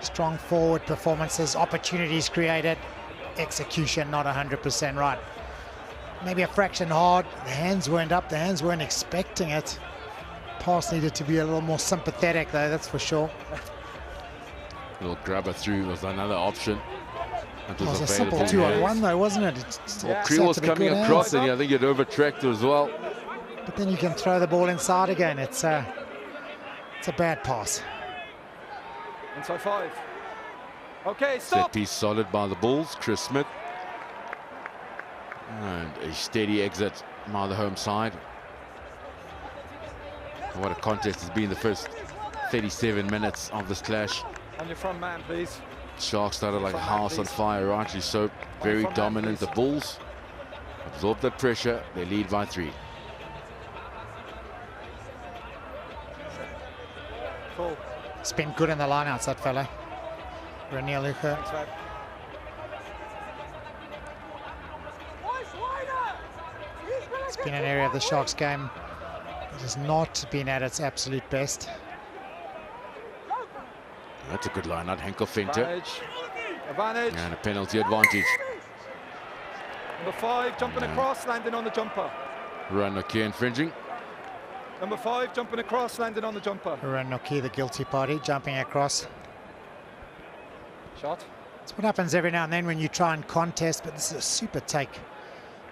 Strong forward performances, opportunities created, execution not 100% right. Maybe a fraction hard, the hands weren't up, the hands weren't expecting it. Pass needed to be a little more sympathetic though, that's for sure. Little grabber through was another option. It was a simple 2-on-1 though, wasn't it? Well, Creel was coming across and I think it overtracked as well. But then you can throw the ball inside again. It's a bad pass. Inside 5. Okay, stop. Set piece solid by the Bulls. Chris Smith. And a steady exit by the home side. What a contest has been the first 37 minutes of this clash. On your front man, please. Sharks started like a house on fire, rightly so. Very dominant. The Bulls absorb that pressure. They lead by 3. Cool. It's been good in the lineouts, that fella. Renier Luca. Thanks, mate. It's been an area of the Sharks game that has not been at its absolute best. That's a good line, not Henkel Finter. Advantage. And a penalty advantage. Number 5, jumping across, landing on the jumper. Ranoki infringing. Number 5, jumping across, landing on the jumper. Ranoki, the guilty party, jumping across. Shot. That's what happens every now and then when you try and contest, but this is a super take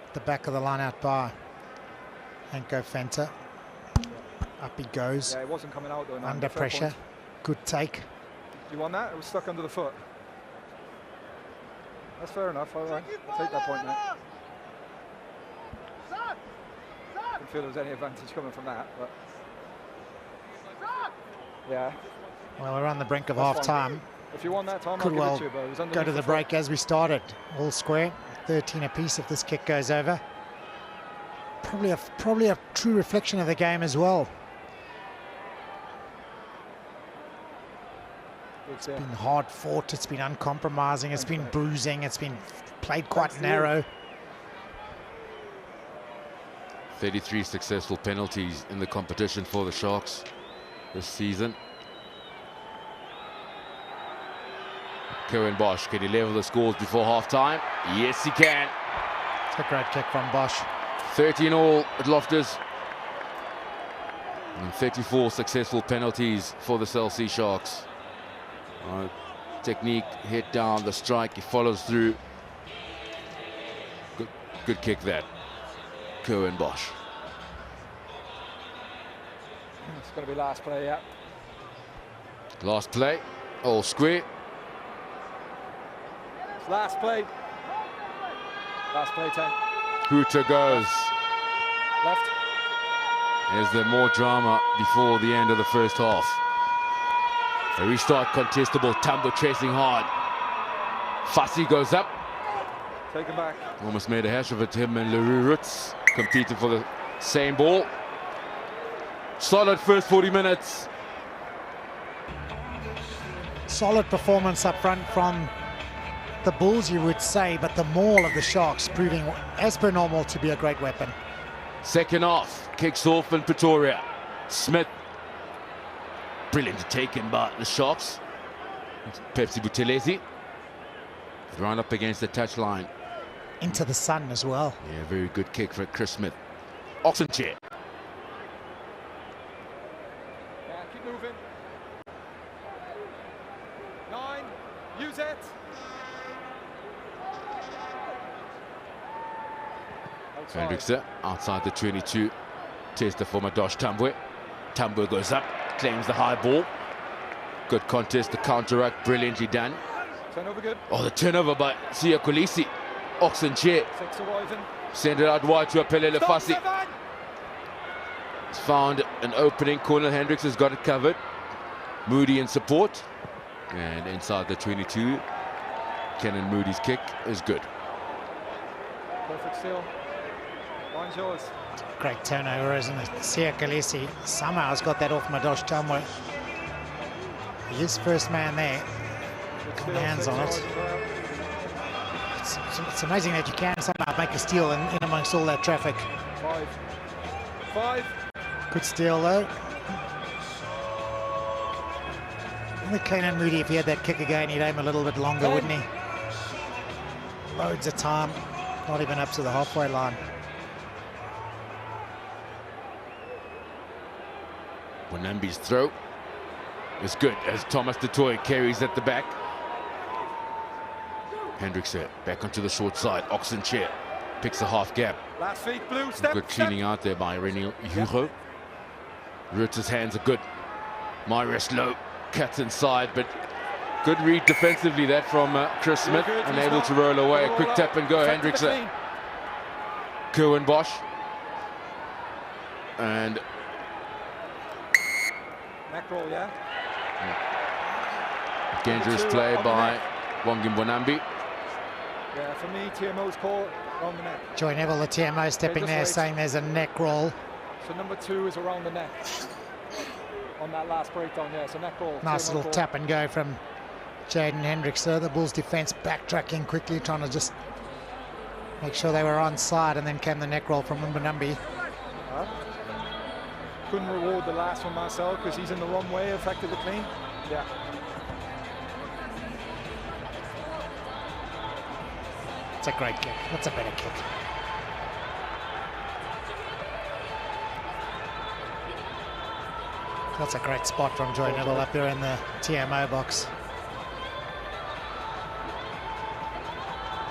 at the back of the line-out bar. Henko Fenter. Up he goes. Yeah, it wasn't coming out though. Under pressure. Good take. You want that? It was stuck under the foot. That's fair enough. All right. I'll take that point now. Didn't feel there was any advantage coming from that, but yeah. Well, we're on the brink of That's half-time. If you won that time, Could I'll well give it to you, but it was go to underneath the foot. break as we started. All square, 13 apiece if this kick goes over. Probably a true reflection of the game as well. It's been hard fought, it's been uncompromising, it's been bruising, it's been played quite narrow. 33 successful penalties in the competition for the Sharks this season. Cohen Bosch, can he level the scores before half-time? Yes, he can. It's a great kick from Bosch. 13 all at Loftus. And 34 successful penalties for the South Sea Sharks. Technique, hit down, the strike, he follows through. Good kick that. Cohen Bosch. It's going to be last play, yeah. Last play, all square. It's last play. Last play 10. Hooter goes. Left. Is there more drama before the end of the first half? A restart contestable, Tambo chasing hard. Fassi goes up. Take him back. Almost made a hash of it. Him and Leroux Roots competing for the same ball. Solid first 40 minutes. Solid performance up front from the Bulls, you would say, but the maul of the Sharks proving, as per normal, to be a great weapon. Second half, kicks off in Pretoria. Smith. Brilliantly taken by the Sharks. Pepsi Buthelezi. Run up against the touchline. Into the sun as well. Yeah, very good kick for Chris Smith. Oxenchair. Yeah, keep moving. 9, use it. Hendrickson outside the 22. Tester for Madosh Tambwe. Tambwe goes up, claims the high ball. Good contest, the counteract brilliantly done. Turnover good. Oh, the turnover by Sia Kolisi. Oxenchair. 6 arriving. Send it out wide to Apelele Fassi. He's found an opening. Cornel Hendricks has got it covered. Moody in support. And inside the 22. Kenan Moody's kick is good. Perfect steal. Line's yours. Great turnover, isn't it? Sia Kolisi somehow has got that off Madosh Tambwe. He is first man there. Good Hands steal, on 6 it. yards. It's amazing that you can somehow make a steal in amongst all that traffic. 5. Good steal though. I think Kenan Moody, if he had that kick again, he'd aim a little bit longer, wouldn't he? Loads of time, not even up to the halfway line. Bonambi's throw is good as Thomas du Toit carries at the back. Hendrickson back onto the short side. Oxenchair picks a half gap. Last feet, blue, step. Good cleaning out there by Reniel Hugo. Rutz's hands are good. Myres low, cuts inside, but good read defensively that from Chris Smith, unable to roll away. A quick tap and go, Hendrickson. Cohen Bosch. And Neck roll, yeah. dangerous play by Wangin Bonambi. Yeah, for me, TMO's call on the neck. Joy Neville, the TMO, stepping just there, wait. saying there's a neck roll. So number 2 is around the neck. On that last breakdown, yeah, so neck roll. Nice TMO little call. tap and go from Jaden Hendrickson. The Bulls defense backtracking quickly, trying to just make sure they were onside, and then came the neck roll from Mbonambi. Couldn't reward the last one myself because he's in the wrong way, affected the clean. Yeah. It's a great kick. That's a better kick. That's a great spot from Joy Neville up there in the TMO box.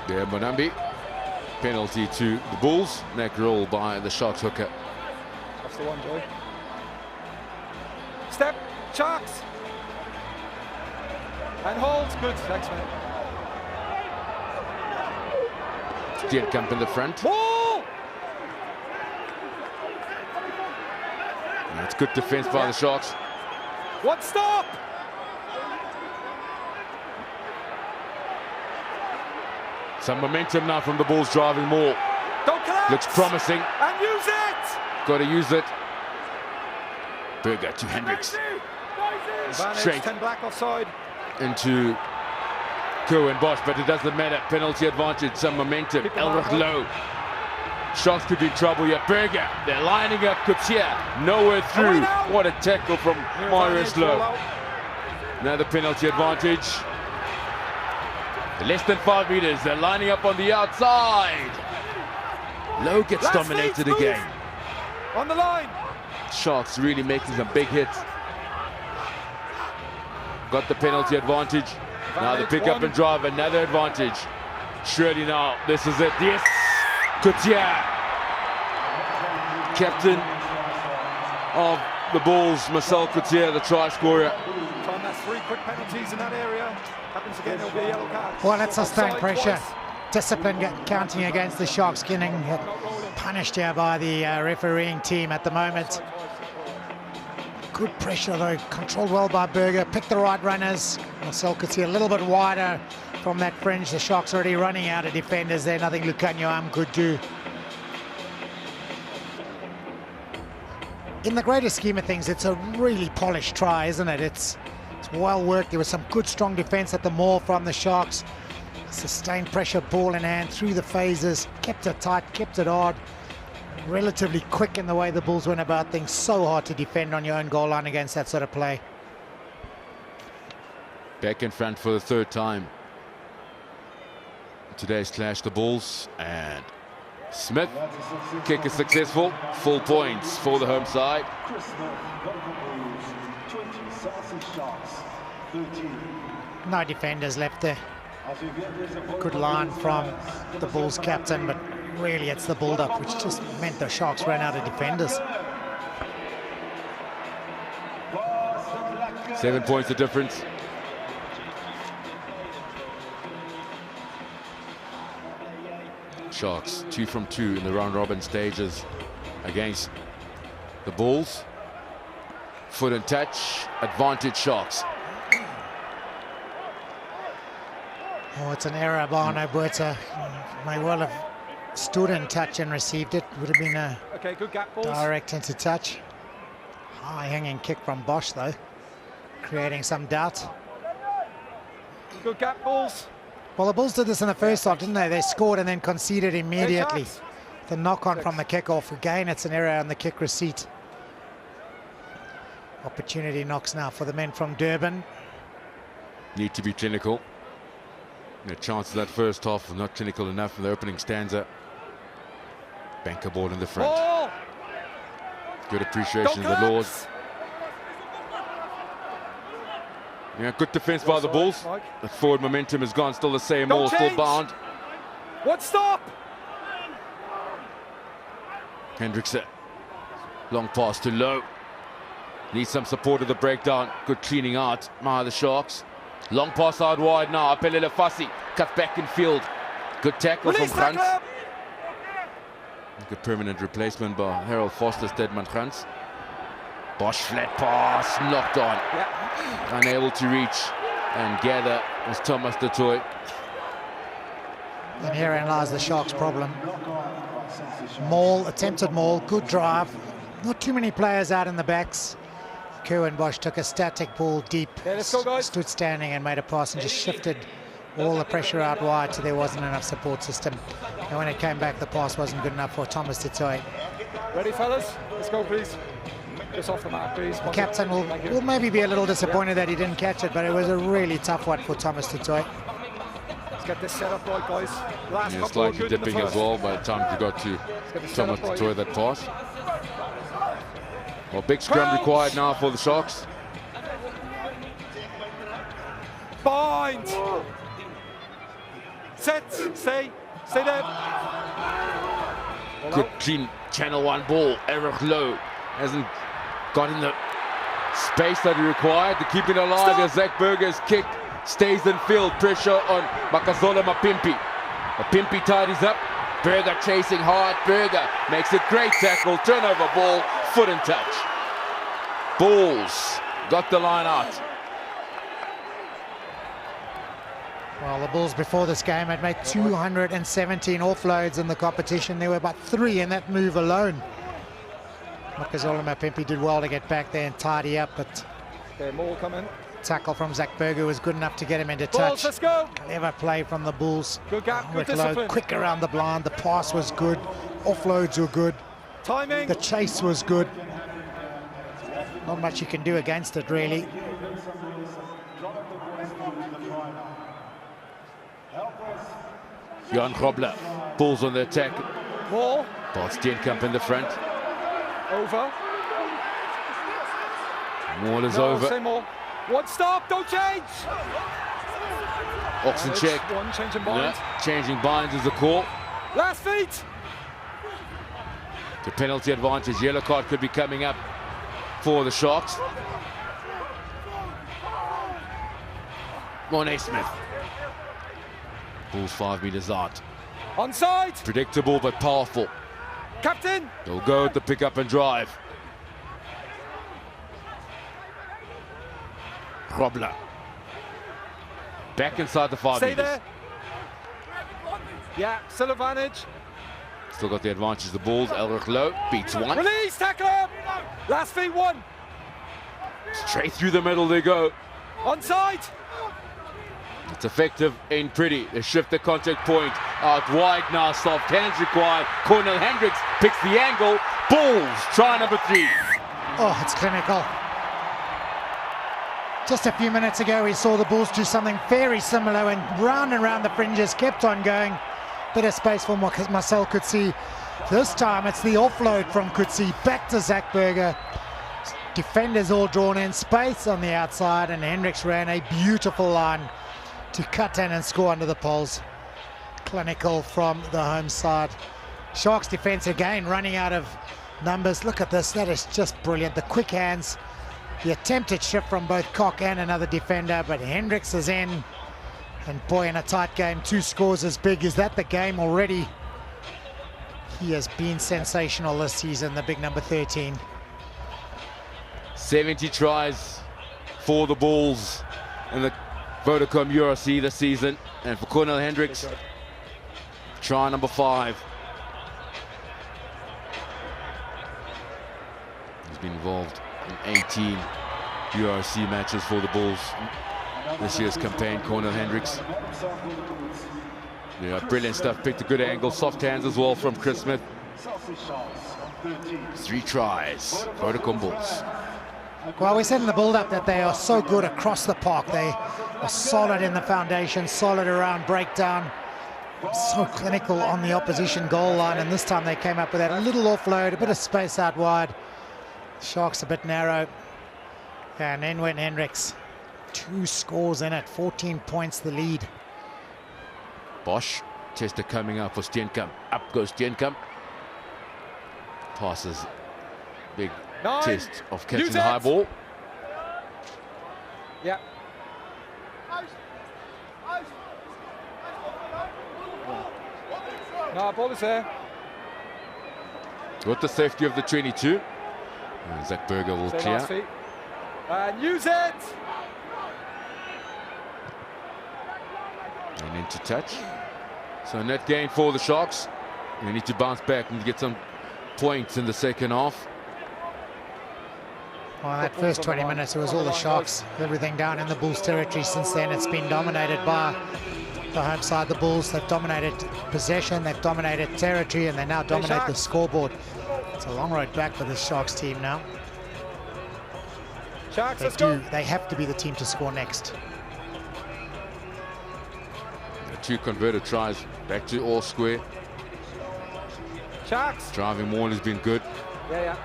Yeah, Bonambi. Penalty to the Bulls. Neck roll by the Sharks hooker. That's the one, Joy. Step, Sharks. And holds, good, thanks, man. Steenkamp in the front. Ball! That's good defense by the Sharks. One stop! Some momentum now from the Bulls driving maul. Don't collapse. Looks promising. And use it. Got to use it. Berger to Hendricks. Advantage, Straight 10 black offside. into Cohen Bosch, but it doesn't matter. Penalty advantage, some momentum. Keep him Elrich on. low. Sharks could be in trouble here. Berger, they're lining up Coutier. Nowhere through. Away now. What a tackle from New Marius advantage, roll Low. out. Another penalty advantage. Less than 5 meters. They're lining up on the outside. Low gets Last dominated feet, move. again. On the line. Sharks really making some big hits. Got the penalty advantage. Now the pick up and drive, another advantage. Surely now, this is it. Yes! Coutier, captain of the Bulls, Marcel Coutier, the try scorer. Tom, that's 3 quick penalties in that area. Happens again, it'll be a yellow card. Well, that's sustained Offside pressure. twice. Discipline counting against the Sharks, getting punished here by the refereeing team at the moment. Good pressure though, controlled well by Berger, picked the right runners. Marcel Coutier a little bit wider from that fringe. The Sharks already running out of defenders there, nothing Lucanio could do. In the greater scheme of things, it's a really polished try, isn't it? It's well worked. There was some good strong defense at the maul from the Sharks. Sustained pressure, ball in hand through the phases, kept it tight, kept it hard. Relatively quick in the way the Bulls went about things. So hard to defend on your own goal line against that sort of play. Back in front for the 3rd time. Today's clash, the Bulls, and Smith. Kick is successful. Full points for the home side. No defenders left there. Good line from the Bulls captain, but really it's the build-up which just meant the Sharks ran out of defenders. 7 points the difference. Sharks 2 from 2 in the round robin stages against the Bulls. Foot and touch, advantage Sharks. Oh, it's an error by Arno Buerta. May well have stood in touch and received it. Would have been a Okay, good gap balls. direct into touch. High hanging kick from Bosch though, creating some doubt. Good gap balls. Well, the Bulls did this in the first half, didn't they? They scored and then conceded immediately. shots. The knock-on from the kickoff. Again, it's an error on the kick receipt. Opportunity knocks now for the men from Durban. Need to be clinical. The chance of that first half was not clinical enough in the opening stanza. Banker ball in the front. Ball. Good appreciation Don't of the Lord. collapse. Yeah, good defense by the Bulls. Mike. The forward momentum is gone, still the same, Don't all still change. bound. One stop. Hendricks, long pass to Low. Needs some support of the breakdown. Good cleaning out by the Sharks. Long pass out wide now. Apelele Fassi cuts back in field. Good tackle Release from Grant. tackle. Good permanent replacement by Harold Foster, Stedman Grant. Bosch flat pass, knocked on. Yeah. Unable to reach and gather was Thomas du Toit. And herein lies the Sharks' problem. Maul, attempted maul, good drive. Not too many players out in the backs. Cohen Bosch took a static ball deep, Yeah, let's go, guys. stood standing and made a pass and just shifted all the pressure out wide so there wasn't enough support system. And when it came back, the pass wasn't good enough for Thomas du Toit. Ready, fellas? Let's go, please. Just off the mark, please. The captain will maybe be a little disappointed that he didn't catch it, but it was a really tough one for Thomas du Toit. Let's get this set up right, guys. Last Yeah, couple slightly good in the dipping as first. well by the time he got to get the Thomas setup du right. Toit that pass. Well, big scrum Crouch. required now for the Sharks. Bind. Set. Stay there. Ball Good out. clean channel 1 ball. Erich Low hasn't got in the space that he required to keep it alive. Stop. As Zach Berger's kick stays in field. Pressure on Makazola Mapimpi. Mapimpi tidies up. Berger chasing hard. Berger makes a great tackle. Turnover ball. Foot and touch. Bulls got the line out. Well, the Bulls before this game had made 217 offloads in the competition. There were about 3 in that move alone. Makazola Mapimpi did well to get back there and tidy up, but maul coming. Tackle from Zach Berger was good enough to get him into Balls, touch. let's go. Clever play from the Bulls. Good gap, good Rick Lowe, discipline. quick around the blind. The pass was good. Offloads were good. Timing. The chase was good. Not much you can do against it, really. Jan Grobler, Bulls on the attack. Maul. Bart Steenkamp in the front. Over. Maul is No, over. say more. One stop, don't change. Oxen check. One changing No, binds. changing binds is the call. Last feet. The penalty advantage. Yellow card could be coming up for the Sharks. Mornay Smith. Bulls 5 meters out. Onside. Predictable but powerful. Captain. They'll go with the pick up and drive. Grobler. Back inside the 5 Stay meters. there. Yeah, still advantage. Still got the advantage. The Bulls. Elrich Lowe beats one. Release, tackle him. Last feet, one. Straight through the middle they go. Onside. It's effective, ain't pretty. They shift the contact point out wide now. Soft hands required. Cornel Hendricks picks the angle. Bulls try number 3. Oh, it's clinical. Just a few minutes ago, we saw the Bulls do something very similar and round the fringes, kept on going. Bit of space for Marcel Coetzee. This time it's the offload from Coetzee back to Zach Berger. Defenders all drawn in, space on the outside, and Hendricks ran a beautiful line to cut in and score under the poles. Clinical from the home side. Sharks defense again running out of numbers. Look at this, that is just brilliant. The quick hands, the attempted shift from both Koch and another defender, but Hendricks is in. And boy, in a tight game, 2 scores as big. Is that the game already? He has been sensational this season, the big number 13. 70 tries for the Bulls in the Vodacom URC this season. And for Cornel Hendricks, try number 5. He's been involved in 18 URC matches for the Bulls this year's campaign. Cornel Hendricks. Yeah, brilliant stuff. Picked a good angle. Soft hands as well from Chris Smith. 3 tries. Vodacom Bulls. Well, we said in the build-up that they are so good across the park. They are solid in the foundation, solid around breakdown, so clinical on the opposition goal line, and this time they came up with that little offload, a bit of space out wide. Sharks a bit narrow. And in went Hendricks. 2 scores in it, 14 points the lead. Bosch, Tester coming up for Steenkamp. Up goes Steenkamp. Passes. Big 9. test of catching Use the high it. ball. Yeah. No, ball is there. With the safety of the 22. And Zach Berger will Stay clear. last feet. And use it. And into touch. So net gain for the Sharks. They need to bounce back and get some points in the second half. Well, that first 20 minutes, it was all the Sharks. Everything down in the Bulls' territory. Since then, it's been dominated by the home side. The Bulls, they've dominated possession, they've dominated territory, and they now dominate the scoreboard. It's a long road back for this Sharks team now. Sharks, let's go. They have to be the team to score next. The 2 converted tries back to all square. Sharks. Driving maul has been good. Yeah.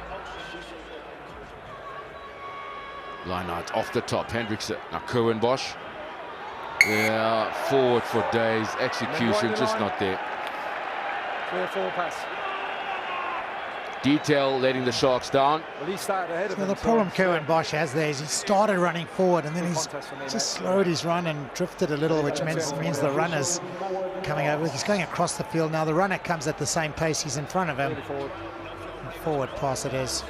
Line out off the top. Hendricks. Now Cohen Bosch. Yeah, forward for days. Execution just not there. 3-4 pass. Detail letting the Sharks down. At least started ahead of So him. the problem Cohen Bosch has there is he started running forward and then he's Contest for me, just slowed his run and drifted a little, which means the runner's coming over. He's going across the field now. The runner comes at the same pace. He's in front of him. Really forward. Forward pass it is.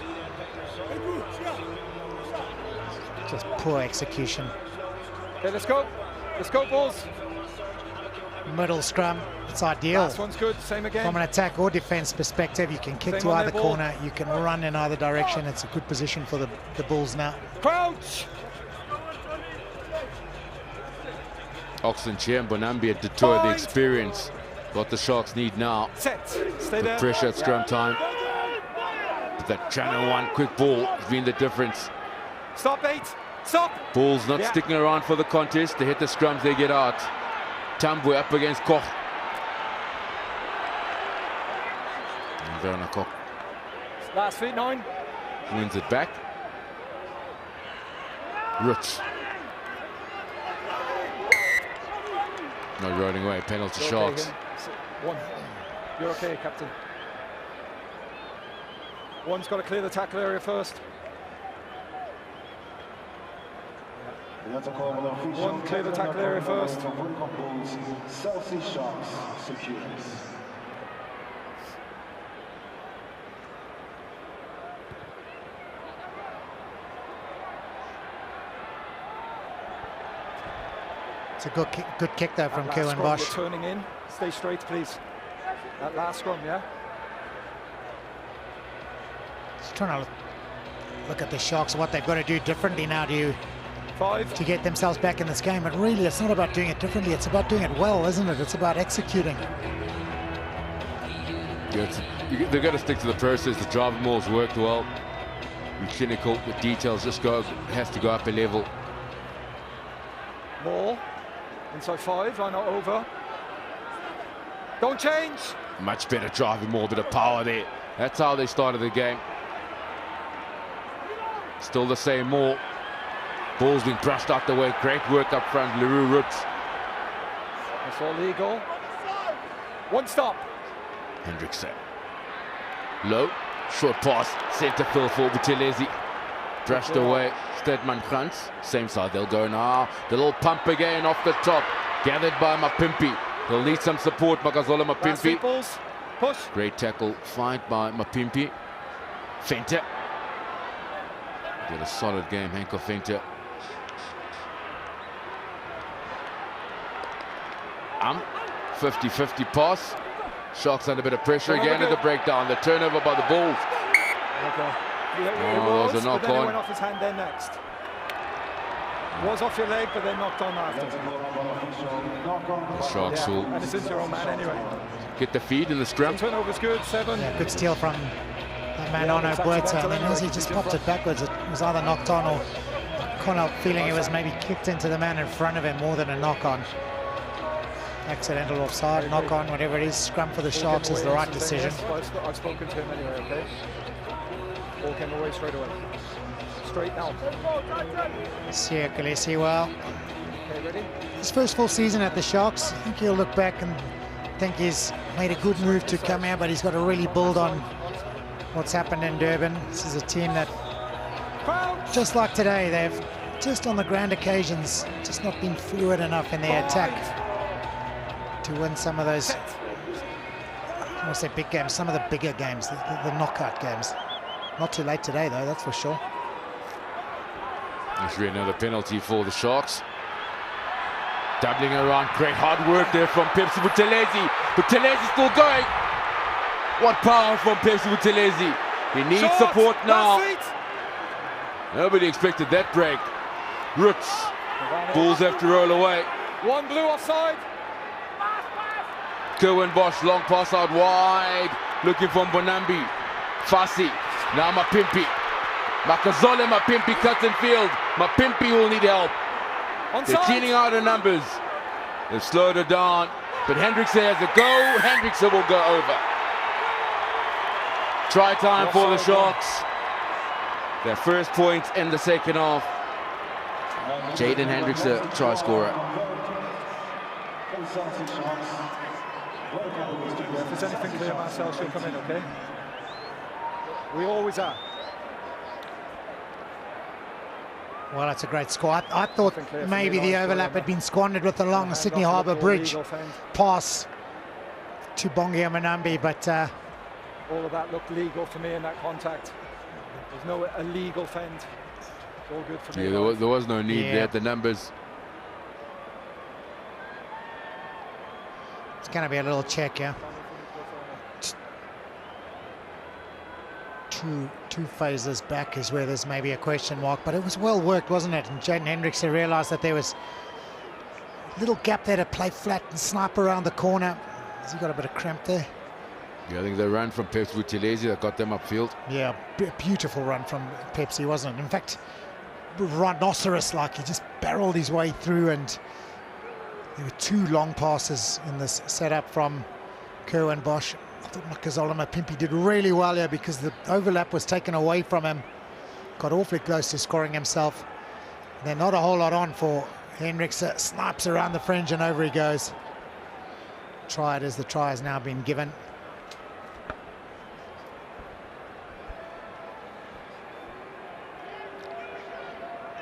Just poor execution. Okay, let's go. Let's go, Bulls. Middle scrum, it's ideal. Last one's good, same again. From an attack or defense perspective, you can kick Same to on either their ball. corner, you can run in either direction. It's a good position for the Bulls now. Crouch! Oxenchair and Bonambi had detoured the Bind. experience. What the Sharks need now. Set. Stay The there. pressure at scrum time. But that channel one quick ball has been the difference. Stop, 8. Stop. Bulls not Yeah. sticking around for the contest. They hit the scrums, they get out. Tambwe up against Koch. And Werner Koch Last feet, 9. wins it back. Rich. No rolling away, penalty You're Sharks. Okay, 1. You're okay, Captain. 1's got to clear the tackle area first. One, clear the tackle area first. Chelsea Sharks secures. It's a good kick though from That last Kerwin scrum, Bosch. you're turning in. Stay straight, please. That last scrum, yeah? Just trying to look at the Sharks, what they've got to do differently now to 5. get themselves back in this game. But really, it's not about doing it differently. It's about doing it well, isn't it? It's about executing. They've got to stick to the process. The driver mauls worked well. Be clinical. The details just has to go up a level. Maul. Inside 5, line out over. Don't change. Much better driving, more bit of power there. That's how they started the game. Still the same Maul. Ball's being brushed out the way. Great work up front, Leroux Roots. That's all legal. 1 stop. Hendriksen. Low, short pass, centre field for Buthelezi. Brushed away, Stedman Krantz. Same side, they'll go now. The little pump again off the top. Gathered by Mapimpi. He'll need some support, Makazola Last Mapimpi. feet, Bulls. Push. Great tackle, fight by Mapimpi. Fenter. Did a solid game, Henko Fenter. 50-50 pass. Sharks under a bit of pressure again at the breakdown. The turnover by the Bulls. Okay. Oh, there was a knock but then it on. went off his hand then next. Was off your leg, but then knocked on after. The Sharks will And it's into your own man anyway. get the feed in the scrum. Turnover's good, 7. Yeah, good steal from that man on Oberta. And then as he just popped it backwards, it was either knocked on or Connell feeling it was maybe kicked into the man in front of him more than a knock on. Accidental offside, knock on, whatever it is. Scrum for the Sharks is the right decision. Yes, I've spoken to him anyway, okay? Ball came away straight away. Straight now. Sia Khaleesi, well, Okay, ready? his first full season at the Sharks. I think he'll look back and think he's made a good move to come here, but he's got to really build on what's happened in Durban. This is a team that, Crouch. just like today, they've just on the grand occasions just not been fluid enough in their attack to win some of those, I want to say big games, some of the bigger games, the knockout games. Not too late today though, that's for sure. There's really another penalty for the Sharks. Doubling around, great hard work there from Pepsi Buthelezi. Buthelezi still going. What power from Pepsi Buthelezi. He needs Short. support now. Last feet. Nobody expected that break. Roots. Bulls have to roll away. 1 blue offside. Kerwin Bosch, long pass out wide. Looking from Bonambi. Fassi. Now Mapimpi. Makazole Mapimpi cuts in field. Mapimpi will need help. They're Onside. cleaning out her numbers. They've slowed her down. But Hendriksen has a go. Hendriksen will go over. Try time for the Sharks. Their first point in the second half. Jaden Hendriksen, try scorer. If there's anything clear, Marcel should come in, okay? We always are. Well, that's a great score. I thought maybe the overlap had been squandered with the long Sydney Harbour Bridge pass to Bongi Manambi, but all of that looked legal for me in that contact. There's no illegal fend. It's all good for me. Yeah, there was no need Yeah. there. The numbers. going to be a little check here. Two phases back is where there's maybe a question mark, but it was well worked, wasn't it? And Jaden Hendrickse realised that there was a little gap there to play flat and snipe around the corner. Has he got a bit of cramp there? Yeah, I think the run from Pepsi Buthelezi that got them upfield. Yeah, beautiful run from Pepsi, wasn't it? In fact, rhinoceros-like, he just barreled his way through, and there were 2 long passes in this setup from Kerwin Bosch. I thought Makazola Mapimpi did really well here because the overlap was taken away from him. Got awfully close to scoring himself. And then not a whole lot on for Hendrickse. Snipes around the fringe and over he goes. Try it as the try has now been given.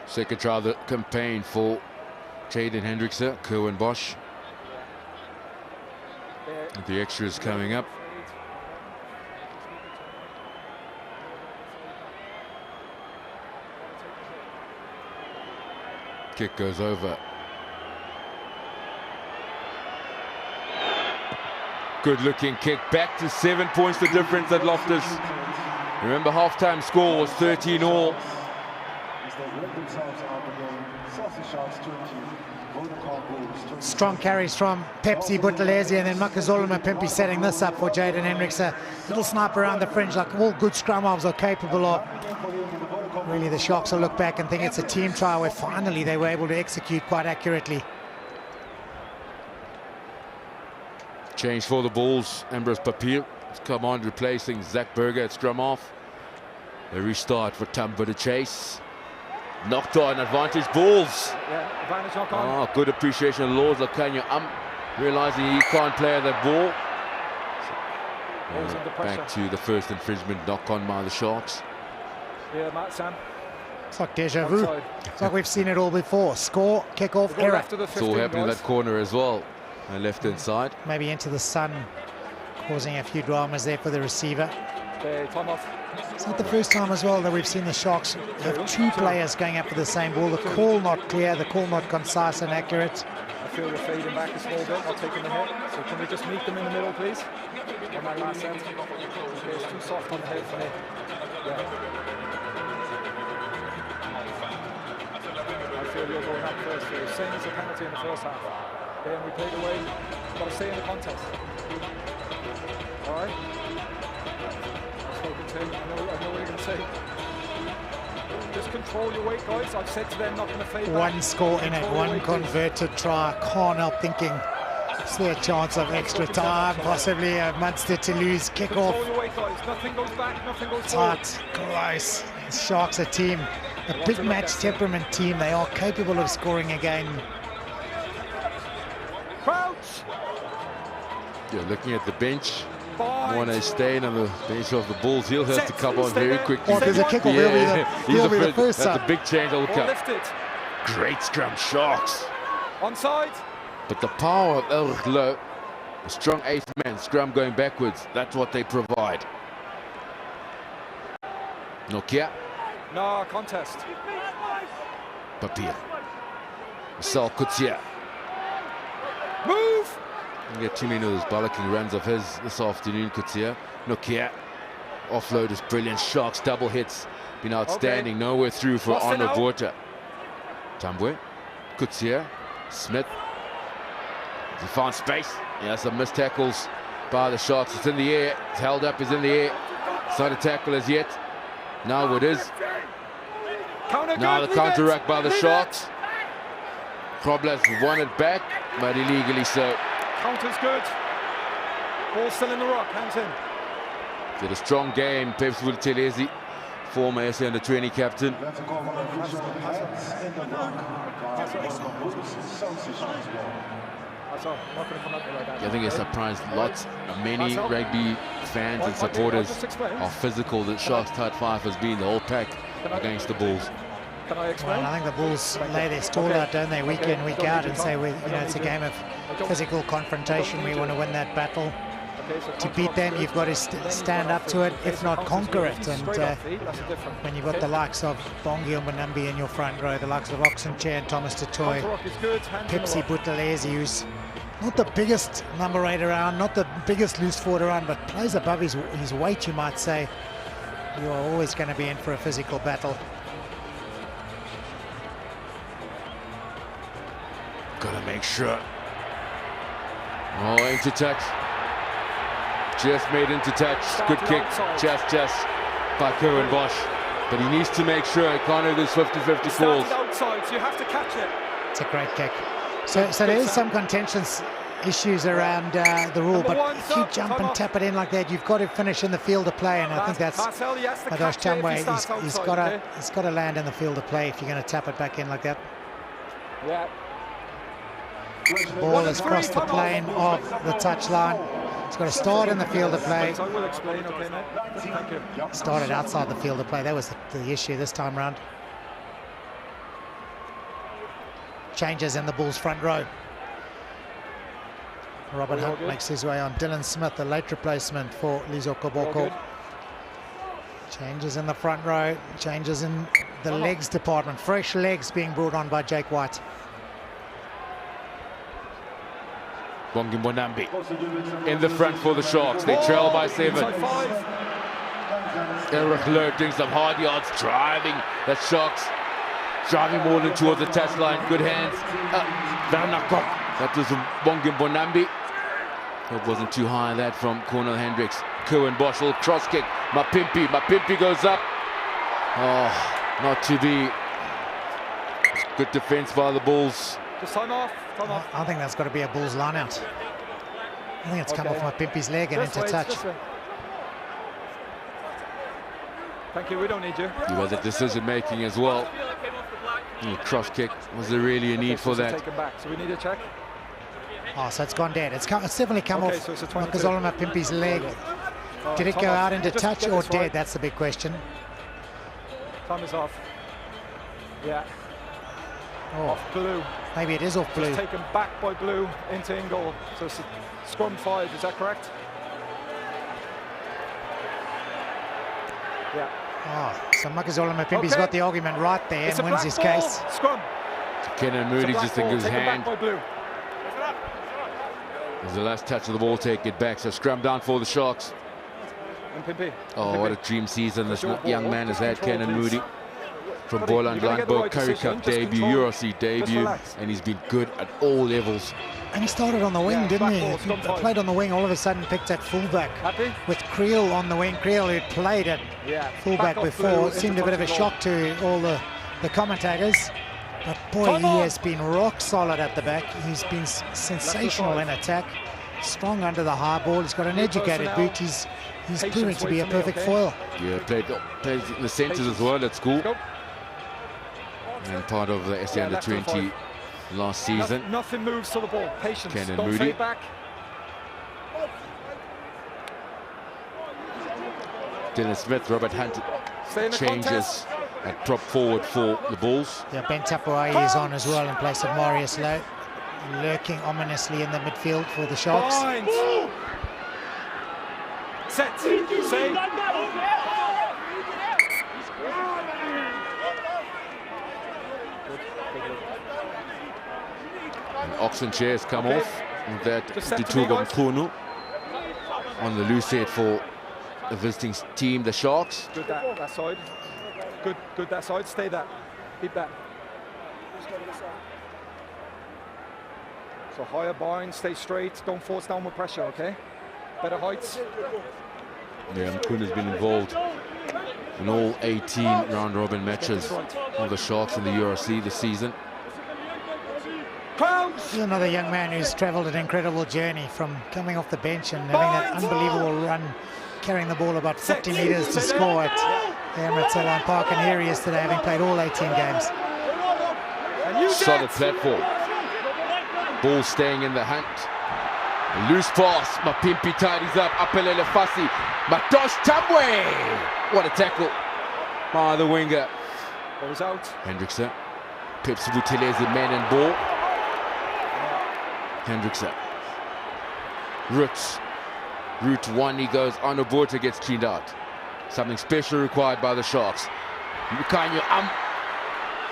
Second try of the campaign for Jaden Hendrickse, Kerwin Bosch. The extras coming up. Kick goes over. Good looking kick, back to 7 points the difference at Loftus. Remember, halftime score was 13-all. Strong carries from Pepsi Buthelezi, and then Makazola Mapimpi setting this up for Jaden Hendrickse. Little snipe around the fringe like all good scrum halves are capable of. Really, the Sharks will look back and think it's a team try where finally they were able to execute quite accurately. Change for the Bulls. Ambrose Papier has come on, replacing Zach Berger at scrum half. A restart for Tambo to chase. Knocked on, advantage Bulls. Yeah, advantage knock on. Oh, good appreciation of Lords Lakanya. Realizing he can't play that ball. Back to the first infringement, knock on by the Sharks. Yeah, Matt, Sam. It's like deja vu. It's like we've seen it all before. Score, kick-off, error. It's all happening in that corner as well. And left inside. Maybe into the sun, causing a few dramas there for the receiver. Okay, time off. It's not the first time as well that we've seen the Sharks have 2 players going up for the same ball. The call not clear, the call not concise and accurate. I feel you're fading back a small bit, not taking the hit. So can we just meet them in the middle, please? On my last set. Okay, it's too soft on the head for me. Yeah. I feel you're going up first here. Same as a penalty in the first half. Okay, and we played away. We've got to stay in the contest. All right? I know what you're going to say. Just control your weight, guys. I've said to them, not going to fade back. One score in it, one converted try. Can't help thinking, is there a chance of extra time? Possibly a Munster to lose kick-off. Control your weight, guys. Nothing goes back, nothing goes forward. Tight, close. The Sharks are a team, a big match temperament team. They are capable of scoring again. Crouch! Yeah, looking at the bench. Moane staying on the bench of the Bulls. He'll have to come on very quickly. Oh, there's a kick-off. He'll be the first That's a big change. Lifted. Great scrum, Sharks. Onside. But the power of Elglo, a strong 8th man, scrum going backwards, that's what they provide. Nokia. No, contest. Papier. Sal Kutsia. Move! You get too many of those bollocking runs of his this afternoon, Kutsia. Nokia. Offload is brilliant. Sharks double hits. Been outstanding. Okay. Nowhere through for Arnold Water. Tambwe. Kutsia. Smith. He found space. Yeah, some missed tackles by the Sharks. It's in the air. It's held up. It's in the air. It's not a tackle as yet. Now it is. Now the counter-rack by the Sharks. Kroblas won it back, but illegally so. Counter's good. Ball still in the rock, hands in. Did a strong game, Pepsi Buthelezi, former SA under-20 captain. I think it surprised lots. Many rugby fans and supporters are physical. The Sharks tight 5 has been the whole pack against the Bulls. Can I explain? Well, I think the Bulls lay their stall out, don't they, week in, week out, and say, it's a game of physical confrontation. We want to win that battle. To beat them, you've got to stand up to it, if not conquer it. And when you've got the likes of Bongi Mbanambi in your front row, the likes of Oxenchair and Thomas Tutoy, Pepsi Buthelezi, who's not the biggest number 8 around, not the biggest loose forward around, but plays above his weight, you might say. You are always going to be in for a physical battle. Gotta make sure. Oh, into touch. Just made into touch. Good kick. Just by Kieran Bosch. But he needs to make sure he can't have those 50-50 calls. Outside, so you have to catch it. It's a great kick. So there is some contentious issues around the rule, but if you jump and tap it in like that, you've got to finish in the field of play, and I think that's Madosh Chamwe. He's got to land in the field of play if you're going to tap it back in like that. Yeah. Ball has crossed the plane of the touchline. It's got to start in the field of play. I will explain, okay, mate? Thank you. Started outside the field of play. That was the issue this time round. Changes in the Bulls' front row. Robert Hunt makes his way on. Dylan Smith, the late replacement for Lizo Koboko. Changes in the front row. Changes in the legs department. Fresh legs being brought on by Jake White. Bongi Mbonambi in the front for the Sharks. They trail by 7. Eric Ler doing some hard yards, driving the Sharks, driving more than towards the touchline. Good hands. That was Bongi Mbonambi. It wasn't too high, that from Cornel Hendricks. Kieran Bosch, little cross kick. Mapimpi goes up. Oh, not to be. Good defense by the Bulls. Just time off. I think that's got to be a Bulls line out. I think it's come off Mapimpi's leg and into touch. Thank you, we don't need you. He was at decision making as well. Cross kick, was there really a need for that? Take him back, so we need a check. Oh, so it's gone dead. It's definitely come off Makazola Mapimpi's leg. Did it go out into touch or dead? That's the big question. Time is off. Yeah. Oh. Off Blue. Maybe it is off Blue. Just taken back by Blue into in-goal. So it's scrum 5, is that correct? Yeah. Oh, so Makazola Mapimpi's got the argument right there and wins his case. Scrum. Kenan Moody just thinking his hand. Back by Blue. As the last touch of the ball, take it back. So scrum down for the Sharks. Oh, what a dream season this young man has had, Kenan Moody. From Boland Landberg, Curry Cup debut, EuroC debut, and he's been good at all levels. And he started on the wing, didn't he? Played on the wing, all of a sudden picked at fullback. With Creel on the wing. Creel, who played at fullback before, seemed a bit of a shock to all the commentators. But boy, he has been rock solid at the back. He's been sensational in attack. Strong under the high ball. He's got an educated boot. He's proving to be a perfect foil. Yeah, played in the centres as well at school. And part of the SA Under-20 last season. Nothing moves to the ball. Patience. Kenan Don't Moody. stay back. Dylan Smith, Robert Hunt changes at prop forward for the Bulls. Yeah, Ben Tapuai is on as well in place of Marius Lowe, lurking ominously in the midfield for the Sharks. Set. Say. Oxen chairs come off. That Dutuba Mkunu on the loose head for the visiting team, the Sharks. Good that side. Good that side. Stay that. Keep that. So higher bind, stay straight. Don't force downward pressure, okay? Better heights. Yeah, Mkunu's been involved in all 18 round-robin matches of the Sharks in the EuroC this season. He's another young man who's travelled an incredible journey from coming off the bench and having that unbelievable run, carrying the ball about 50 metres to score at the Emirates Airline Park, and here he is today, having played all 18 games. Solid platform. Ball staying in the hunt. A loose pass. Mapimpi tidies up. Apelele Fassi. Madosh Chamwe. What a tackle by the winger. Ball is out. Hendrickson. Pips Vutelezi, man and ball. Hendrickson. Route 1, he goes on the board, gets cleaned out. Something special required by the Sharks. Mukanyo,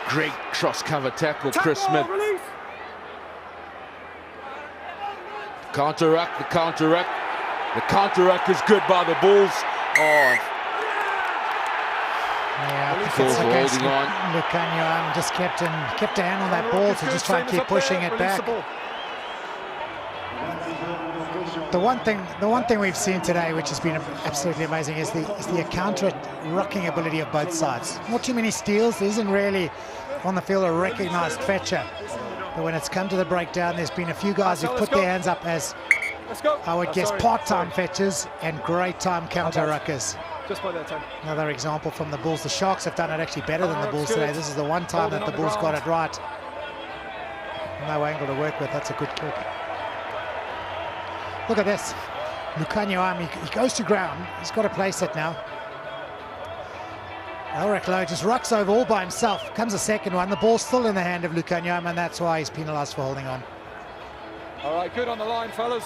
great cross-cover tackle, Chris Smith. Counter-ruck, the counter-ruck. The counter-ruck is good by the Bulls. Oh, Yeah, I think Bulls it's were against holding on. Lucanio just kept a hand on that ball to just try and keep pushing it back. The one thing we've seen today, which has been absolutely amazing, is the counter-rucking ability of both sides. Not too many steals. There isn't really on the field a recognised fetcher. But when it's come to the breakdown, there's been a few guys who've put their hands up as, I would guess, part-time fetchers and great-time counter-ruckers. Just by that time. Another example from the Bulls. The Sharks have done it actually better than the Bulls today. This is the one time that the Bulls got it right. No angle to work with. That's a good kick. Look at this. Lucanio, he goes to ground. He's got to place it now. Elric Lowe just rucks over all by himself. Comes a second one. The ball's still in the hand of Lucanio, and that's why he's penalised for holding on. All right, good on the line, fellas.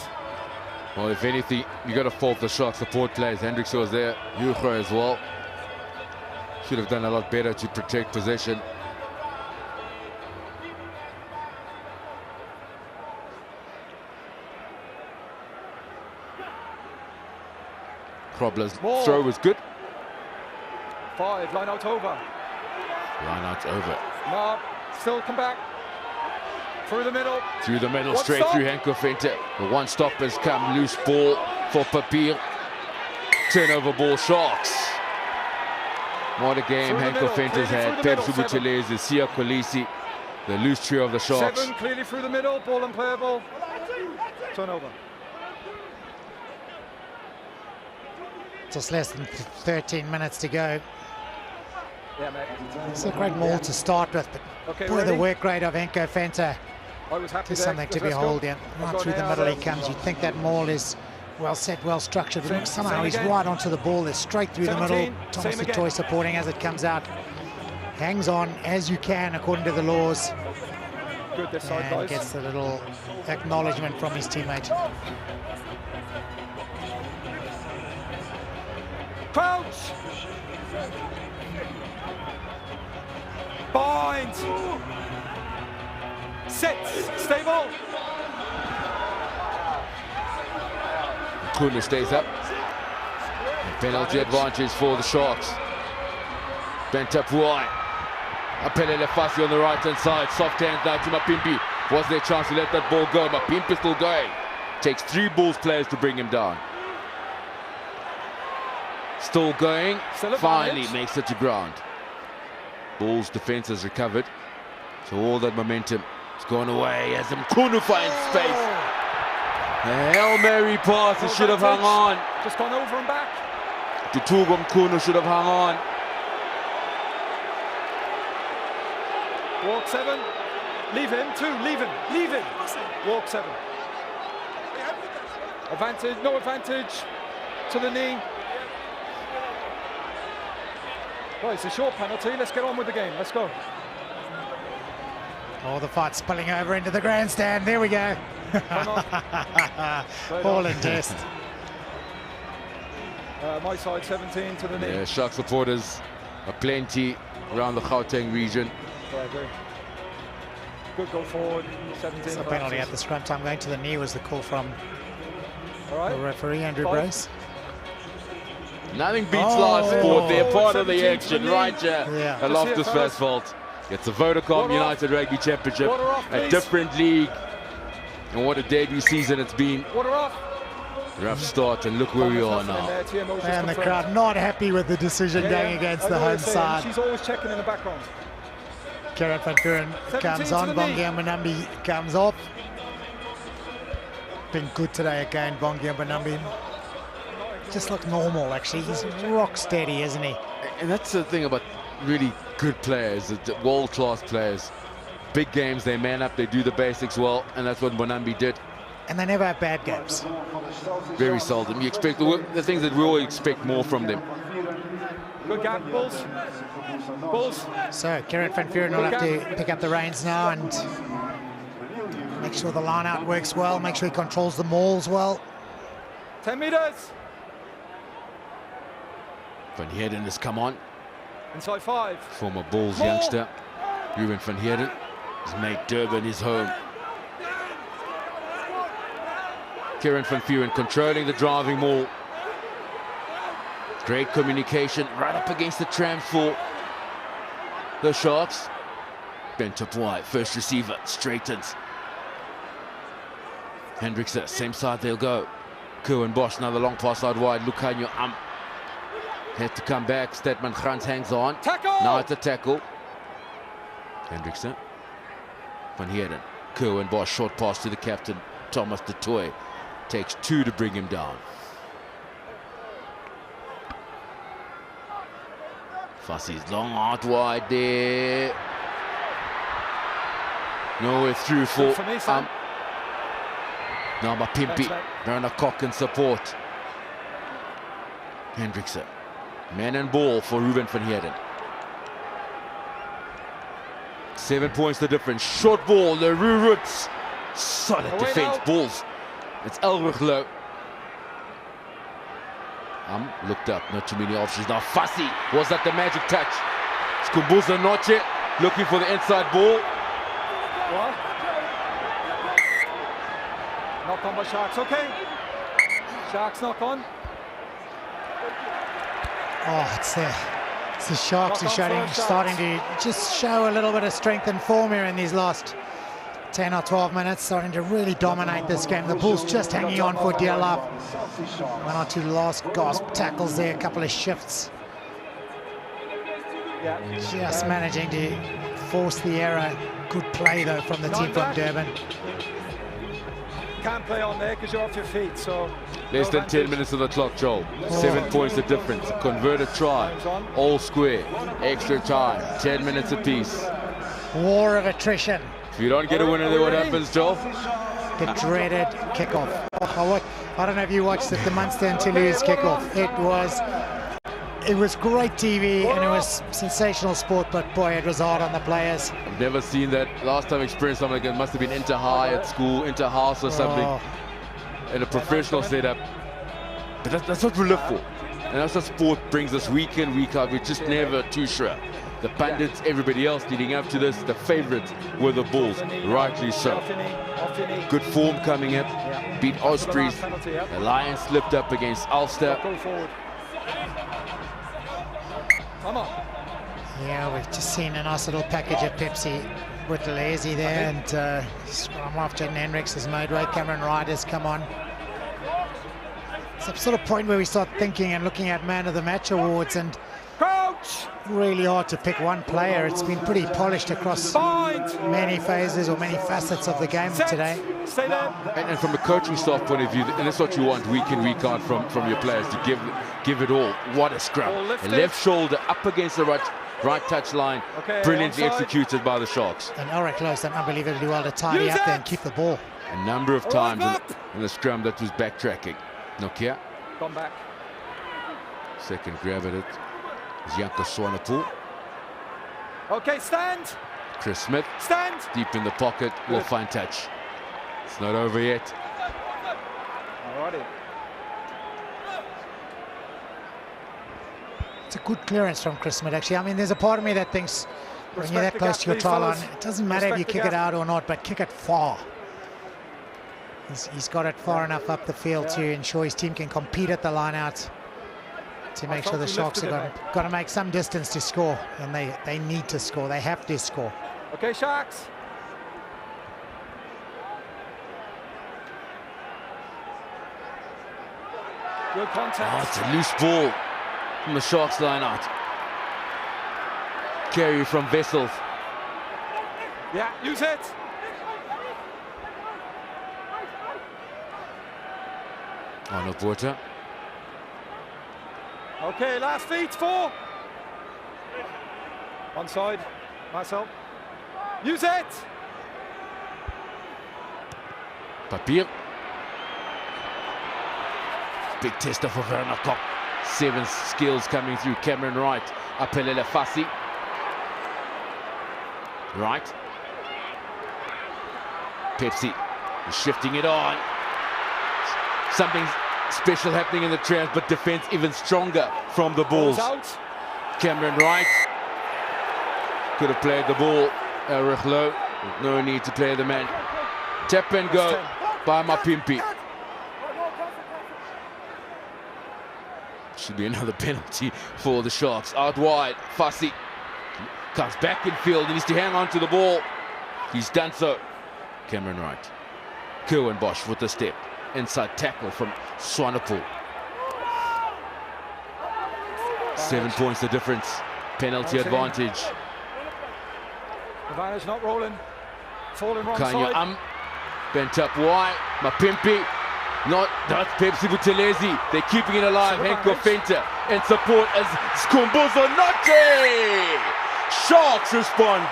Well, if anything, you got to fault the Shark support players. Hendricks was there, Hugo as well. Should have done a lot better to protect possession. Krobler's throw was good. 5, line out over. Line out over. No, still come back. Through the middle. Through the middle, One straight stop. through Henko Venter. The one stop has come, loose ball for Papier. Turnover ball, Sharks. What a game Through the Henko middle, Venter's clearly had. through the Pepsi middle, Buthelezi, Sia Kolisi, the loose trio of the Sharks. 7, clearly through the middle, ball unplayable. Turnover. Just less than 13 minutes to go. Yeah, mate. It's a great maul to start with, but Okay, boy, the ready? work rate of Henko Venter I was happy is there. something to Let's go. behold. Yeah, Let's right go through the now, middle he then. comes. You'd think that maul is well set, well structured, but Same- look, somehow same he's again. right onto the ball. They're straight through the middle. 17, Thomas same Toy again. supporting as it comes out. Hangs on as you can according to the laws, Good this side, and guys. gets the little acknowledgement from his teammate. Crouch! Bind! Sit! Stable! Kuna stays up. Penalty advantage for the Sharks. Bentapuai. Apelele Fassi on the right-hand side. Soft hands now to Mapimpi. Was there a chance to let that ball go? Mapimpi still going. Takes 3 Bulls players to bring him down. Still going. Still Finally advantage. makes it to ground. Bulls defense has recovered. So all that momentum has gone away as Mkunu finds space. A Hail Mary pass, he should have hung on. Just gone over and back. Tutugo Mkunu should have hung on. Walk 7. Leave him. 2. Leave him. Leave him. Walk 7. Advantage. No advantage. To the knee. Right, it's a short penalty. Let's get on with the game. Let's go. Oh, the fight's spilling over into the grandstand. There we go. All in test. My side 17 to the knee. Yeah, Shark supporters are plenty around the Gauteng region. I agree. Good go forward. 17. It's a penalty at the scrum time. Going to the knee was the call from All right. the referee, Andrew 5. Brace. Nothing beats live sport. They're part of the 17 to action, the knee. right here Yeah. at Just here, Loftus fellas. Versfeld. It's the Vodacom Water off. United Rugby Championship, Water off, a please. different league. And what a debut season it's been. Water off. Rough start, and look where we are now. And the crowd not happy with the decision going against the home side. She's always checking in the background. Gerard van Buren 17 comes to on, the knee. Bongi Mbanambi comes off. Been good today again, Bongi Mbanambi. Just look normal, actually. He's rock steady, isn't he? And that's the thing about really good players, the world-class players. Big games, they man up, they do the basics well, and that's what Bonambi did. And they never have bad games. Very seldom. You expect the things that we all expect more from them. Good gap, Bulls. Bulls. So Gerard van Buren will have to pick up the reins now and make sure the line out works well, make sure he controls the mauls well. 10 meters. Van Heerden has come on. Inside 5. Former Bulls Maul. youngster, Ruben van Heerden, has made Durban his home. Kieran van Vuren controlling the driving maul. Great communication right up against the trams for the Sharks. Bent up wide, first receiver, straightens. Hendrickson, same side they'll go. Kerwin Bosch, another long pass out wide. Lucanio had to come back. Stedman Grant hangs on. Tackle! Now it's a tackle. Hendrickson. Van Heerden. Kerwin Bosch, short pass to the captain, Thomas de Toy. Takes 2 to bring him down. Fussy's long out wide there. Nowhere through for now Mapimpi. Werner Kok in support. Hendrickson. Man and ball for Ruben van Heerden. 7 points the difference. Short ball, the Roots. Solid defense. Balls. It's Elriglo. Looked up, not too many options. Now Fussy, was that the magic touch? Skumbuza Noche looking for the inside ball. What? Knock on by Sharks, okay. Sharks knock on. Oh, it's the Sharks are starting to just show a little bit of strength and form here in these last 10 or 12 minutes, starting to really dominate this game. The Bulls just hanging on for dear life. 1 or 2 last gasp tackles there, a couple of shifts. Just managing to force the error. Good play though from the team from Durban. Can't play on there because you're off your feet, so... Less than 10 minutes of the clock, Joel. 7 points the difference. Converted try. All square. Extra time. 10 minutes apiece. War of attrition. If you don't get a winner there, what happens, Joel? The dreaded kickoff. Oh, I don't know if you watched the Munster and Toulouse kickoff. It was great TV and it was sensational sport, but boy, it was hard on the players. I've never seen that. Last time I experienced something like it must have been inter-high at school, inter-house or something, in a professional setup. But that's what we live for. And that's what sport brings us week in, week out. We're just never too sure. The pundits, everybody else leading up to this, the favourites were the Bulls, rightly so. Good form coming in, beat Ospreys. The Lions slipped up against Ulster. Yeah, we've just seen a nice little package of Pepsi with Lazy there, and Scrum off. Jaden Hendricks has made way. Cameron Wright has come on. It's a sort of point where we start thinking and looking at Man of the Match awards, and really hard to pick one player. It's been pretty polished across many phases or many facets of the game today. And from a coaching staff point of view, and that's what you want week in, week out from your players, to give it all. What a scrum. A left shoulder up against the right touch line. Brilliantly executed by the Sharks. And Ulrich Lowe's done unbelievably well to tidy up there and keep the ball. A number of times in the scrum that was backtracking. Nokia. Gone back. Second grab at it. Janko Swanepoel. Okay, stand. Chris Smith. Stand. Deep in the pocket. Will find touch. It's not over yet. Alrighty. It's a good clearance from Chris Smith, actually. I mean, there's a part of me that thinks when you're that close to your try line, it doesn't matter if you kick it out or not, but kick it far. He's got it far enough up the field to ensure his team can compete at the line out, to make sure the Sharks are got to make some distance to score, and they need to score. They have to score. Okay, Sharks. Good contact. Oh, it's a loose ball from the Sharks line out. Carry from Wessels. Yeah, use it. Arnold Porter. Okay, last feet, 4. One side, Marcel. Use it. Papier. Big tester for Werner Kok. 7 skills coming through. Cameron Wright. Apelele Fassi. Right. Pepsi is shifting it on. Something special happening in the trans, but defense even stronger from the Bulls. Cameron Wright could have played the ball. Erich Low, no need to play the man. Tap and go by Mapimpi. Should be another penalty for the Sharks. Out wide, Fassi comes back in field. He needs to hang on to the ball. He's done so. Cameron Wright. Kerwin Bosch with the step. Inside tackle from Swanepoel. 7 points the difference. Penalty advantage. Havana's not rolling. Falling wrong Kanya side. bent up wide. Mapimpi. That's Pepsi Buthelezi. They're keeping it alive. Henko Fenter in support as Skumbuzo Noche. Sharks respond.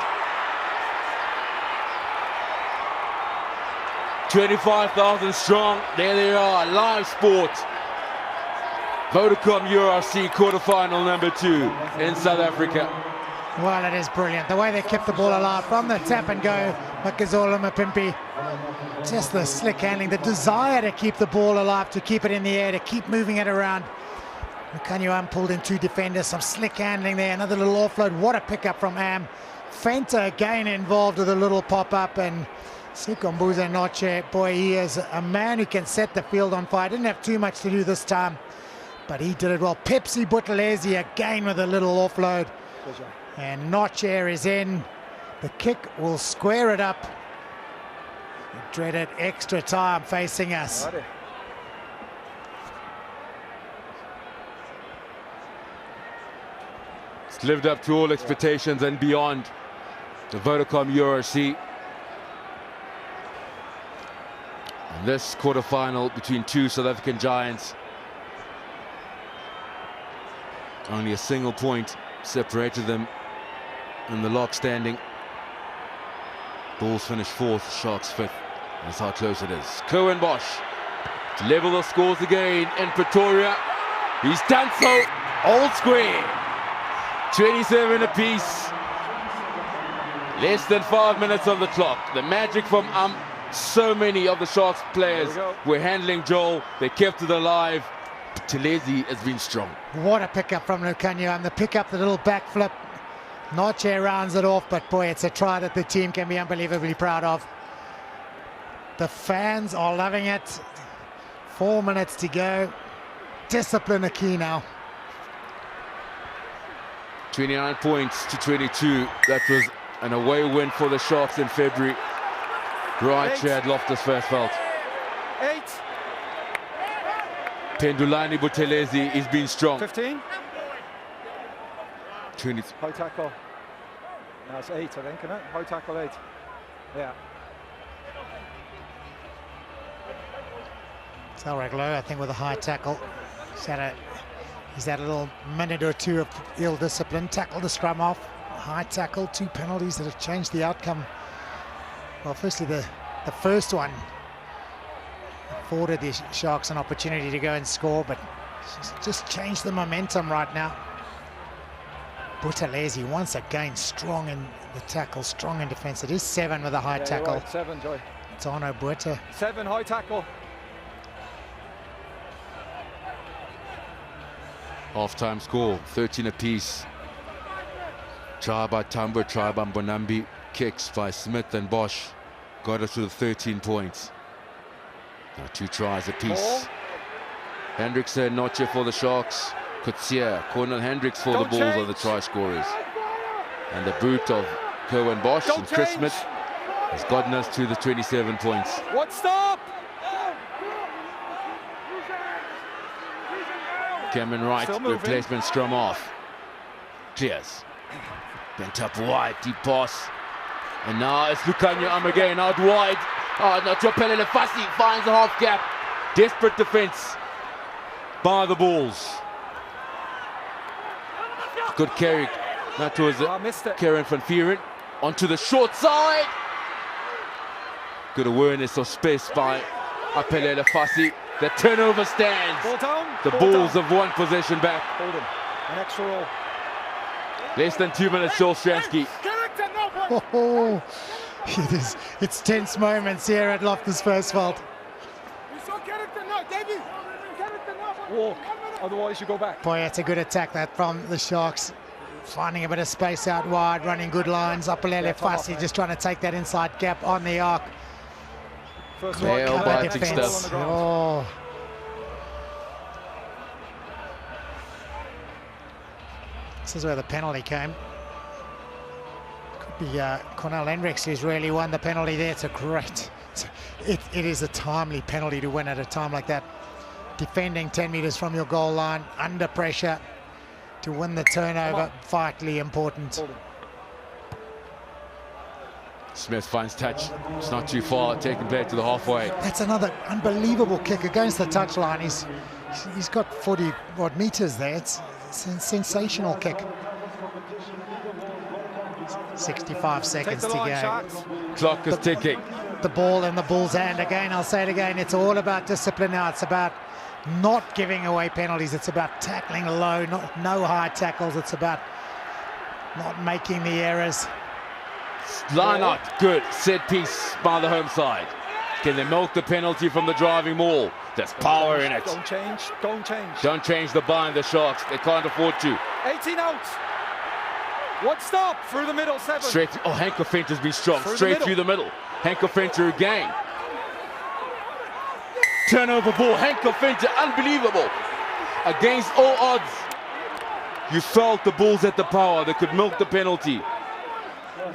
25,000 strong. There they are. Live sport. Vodacom URC quarterfinal number 2 in South Africa. Well, it is brilliant. The way they kept the ball alive from the tap and go. Makazola Mapimpi. Just the slick handling, the desire to keep the ball alive, to keep it in the air, to keep moving it around. Kanyuam pulled in 2 defenders, some slick handling there, another little offload. What a pickup from Am. Fenter again involved with a little pop-up, and Sikombuza Noche, boy, he is a man who can set the field on fire. Didn't have too much to do this time, but he did it well. Pepsi Buthelezi again with a little offload. And Noche is in. The kick will square it up. Dreaded extra time facing us. It's lived up to all expectations and beyond. The Vodacom URC. And this quarterfinal between 2 South African giants. Only a single point separated them in the lock standing. Bulls finished 4th, Sharks 5th. That's how close it is. Kerwin Bosch to level the scores again in Pretoria. He's done so. Old square. 27 apiece. Less than 5 minutes on the clock. The magic from so many of the Sharks players were handling Joel. They kept it alive. Buthelezi has been strong. What a pickup from Lucanio, and the pickup, the little backflip. Noche rounds it off, but boy, it's a try that the team can be unbelievably proud of. The fans are loving it. 4 minutes to go. Discipline a key now. 29 points to 22. That was an away win for the Sharks in February. Right, Chad Loftus-Versfeld. 8. Pendulani Buthelezi has been strong. 15. 20. High tackle. That's 8, I think, isn't it? High tackle 8. Yeah. Salreglo, I think, with a high tackle. He's had a little minute or 2 of ill discipline. Tackled the scrum off. High tackle, 2 penalties that have changed the outcome. Well, firstly, the first one afforded the Sharks an opportunity to go and score, but just changed the momentum right now. Buthelezi once again strong in the tackle, strong in defence. It is 7 with a high tackle. Right, 7, Joy. Tano Bueta. 7 high tackle. Half-time score, 13 apiece. Try by Tambo, try by Mbonambi. Kicks by Smith and Bosch. Got us to the 13 points. Now 2 tries apiece. Hendrickson, Noche for the Sharks. Kutsia, Cornel Hendricks for the Bulls are the try scorers. And the boot of Kerwin Bosch and Chris Smith has gotten us to the 27 points. What stop? Cameron Wright, replacement scrum off. Clears. Bent up wide, deep pass. And now it's Lukanya again, out wide. Oh, not Jopele Fassi finds the half gap. Desperate defense by the Bulls. Good carry. That was Karen van Vieren. Onto the short side. Good awareness of space by Apelele Fassi. The turnover stands. Ball down. The Bulls have won possession back. Hold him. An extra roll. Less than 2 minutes, Shulstransky. Oh, it's tense moments here at Loftus-Versfeld. Walk, otherwise you go back. Boy, it's a good attack that from the Sharks. Finding a bit of space out wide, running good lines. Apelele Fassi just trying to take that inside gap on the arc. First biting stuff. Oh. This is where the penalty came. Could be Cornell Hendricks who's really won the penalty there. It's a great, it is a timely penalty to win at a time like that. Defending 10 metres from your goal line, under pressure, to win the turnover, vitally important. Smith finds touch. It's not too far, taking play to the halfway. That's another unbelievable kick against the touchline. He's got 40 odd metres there. It's a sensational kick. 65 seconds to go. Clock is ticking. The ball in the Bulls' hand again. I'll say it again. It's all about discipline now. It's about not giving away penalties. It's about tackling low, no high tackles. It's about not making the errors. Line out, good. Set piece by the home side. Can they milk the penalty from the driving maul? There's power in it. Don't change, don't change. Don't change the bind, the Sharks. They can't afford to. 18 out. One stop through the middle, 7. Straight, oh, Henko Finch has been strong. Straight through the middle. Henko Finch again. Turnover ball, Henko Finch, unbelievable. Against all odds. You felt the Bulls had the power. They could milk the penalty.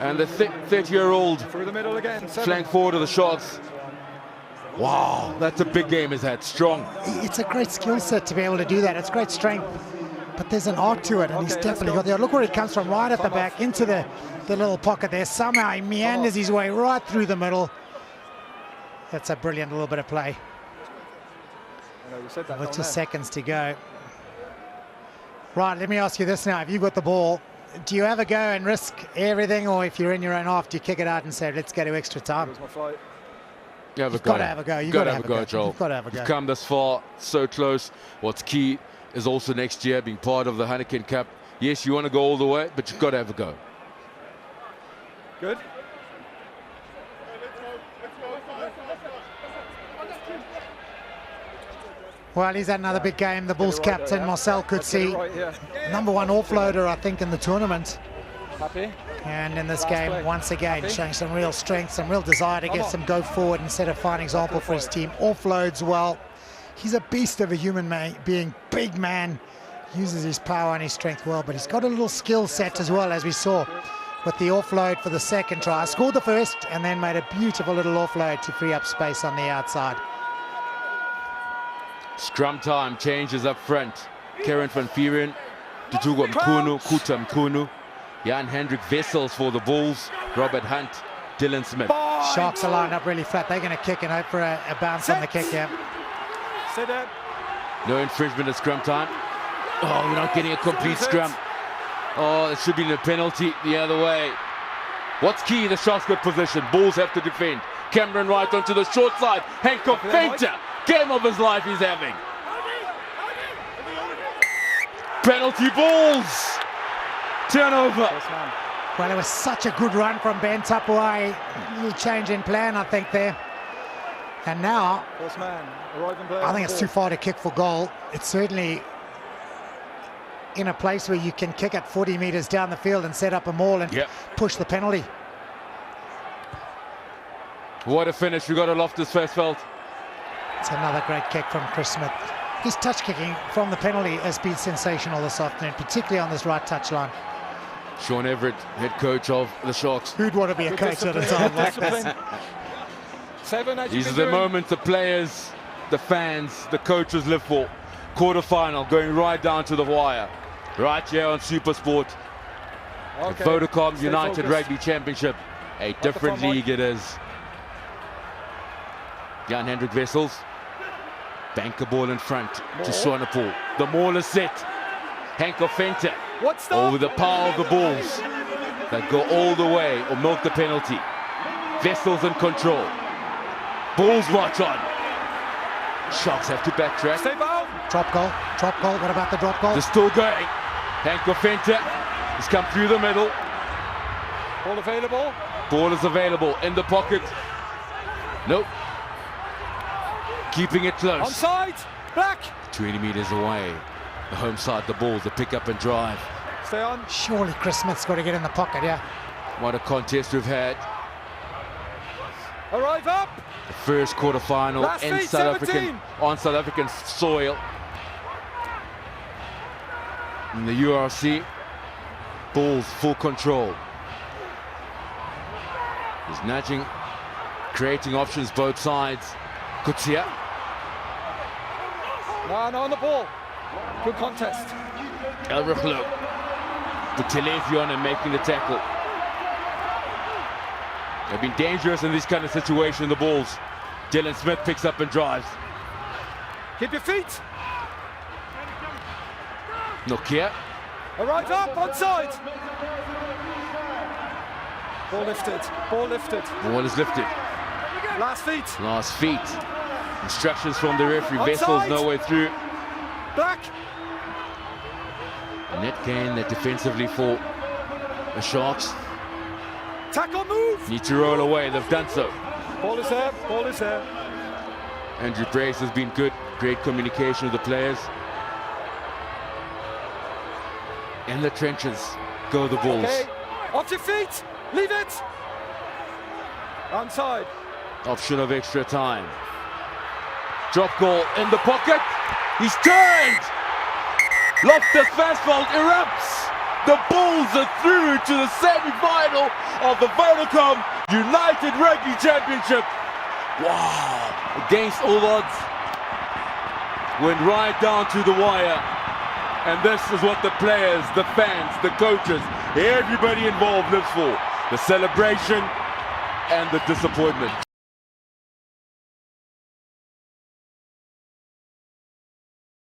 And the 30-year-old through the middle again, 7. Flank forward of the Sharks. Wow, that's a big game, is that? Strong. It's a great skill set to be able to do that. It's great strength. But there's an art to it, and he's definitely got there. Look where he comes from, right at the back, into the little pocket there. Somehow he meanders his way right through the middle. That's a brilliant little bit of play. With just seconds to go. Right, let me ask you this now. If you've got the ball, do you ever go and risk everything, or if you're in your own half, do you kick it out and say, let's go to extra time? You've got to have a go. You've got to have a go, Joel. You've got to have a go. You've come this far, so close. What's key is also next year being part of the Heineken Cup. Yes, you want to go all the way, but you've got to have a go. Good. Well, he's had another big game. The Bulls captain, Marcel Coetzee, #1 offloader, I think, in the tournament. Happy. And in this game, once again, showing some real strength, some real desire to get some go forward and set a fine example for his team. Offloads well. He's a beast of a human being, big man, uses his power and his strength well, but he's got a little skill set as well, as we saw with the offload for the second try. Scored the first and then made a beautiful little offload to free up space on the outside. Scrum time, changes up front. Karen van Vieren, Tutugo Mkunu, Kuta Mkunu, Jan Hendrik Wessels for the Bulls, Robert Hunt, Dylan Smith. Sharks are lined up really flat. They're going to kick and hope for a bounce on the kick, yeah. Sit up. No infringement at scrum time. Oh, we're not getting a complete scrum. Oh, it should be a penalty the other way. What's key? The Sharks got position. Bulls have to defend. Cameron Wright onto the short side. Henko Finch. Game of his life he's having. Penalty Bulls. Turnover. Well, it was such a good run from Ben Tapuai. A little change in plan, I think, there. And now, I think it's too far to kick for goal. It's certainly in a place where you can kick it 40 metres down the field and set up a maul and push the penalty. What a finish. We got a Loftus Versfeld. It's another great kick from Chris Smith. His touch kicking from the penalty has been sensational this afternoon, particularly on this right touch line. Sean Everett, head coach of the Sharks. Who'd want to be a coach at a time like this? 7, these are the moments the players, the fans, the coaches live for. Quarterfinal going right down to the wire. Right here on Supersport. The Vodacom United Rugby Championship. A different league it is. Jan Hendrik Wessels. Banker ball in front to Swanepoel. The maul is set. Henko Finch over the power of the Bulls. That go all the way or milk the penalty. Wessels in control. Bulls watch on. Sharks have to backtrack. Drop goal. What about the drop goal? They're still going. Henko Finch has come through the middle. Ball available. Ball is available in the pocket. Nope. Keeping it close. Onside. Black. 20 metres away. The home side, the Bulls, the pick up and drive. Stay on. Surely Chris Smith's got to get in the pocket, yeah. What a contest we've had. Arrive up. The first quarterfinal in South African soil. In the URC, Bulls full control. He's nudging, creating options both sides. Kutsia. No, on the ball. Good contest. El Rukhlo. Butelevion and making the tackle. They've been dangerous in this kind of situation, the Bulls. Dylan Smith picks up and drives. Keep your feet. Nokia. Right up, onside. Ball lifted, ball lifted. Ball is lifted. Last feet. Last feet. Instructions from the referee. Onside. Vessel's nowhere through. Black. A net gain there defensively for the Sharks. Tackle move. Need to roll away. They've done so. Ball is there, ball is there. Andrew Brace has been good. Great communication with the players. In the trenches go the Bulls. Okay, off your feet, leave it. Onside. Option of extra time. Drop goal in the pocket. He's turned. Loftus Versfeld erupts. The Bulls are through to the semi-final of the Vodacom United Rugby Championship. Wow! Against all odds. Went right down to the wire. And this is what the players, the fans, the coaches, everybody involved lives for. The celebration and the disappointment.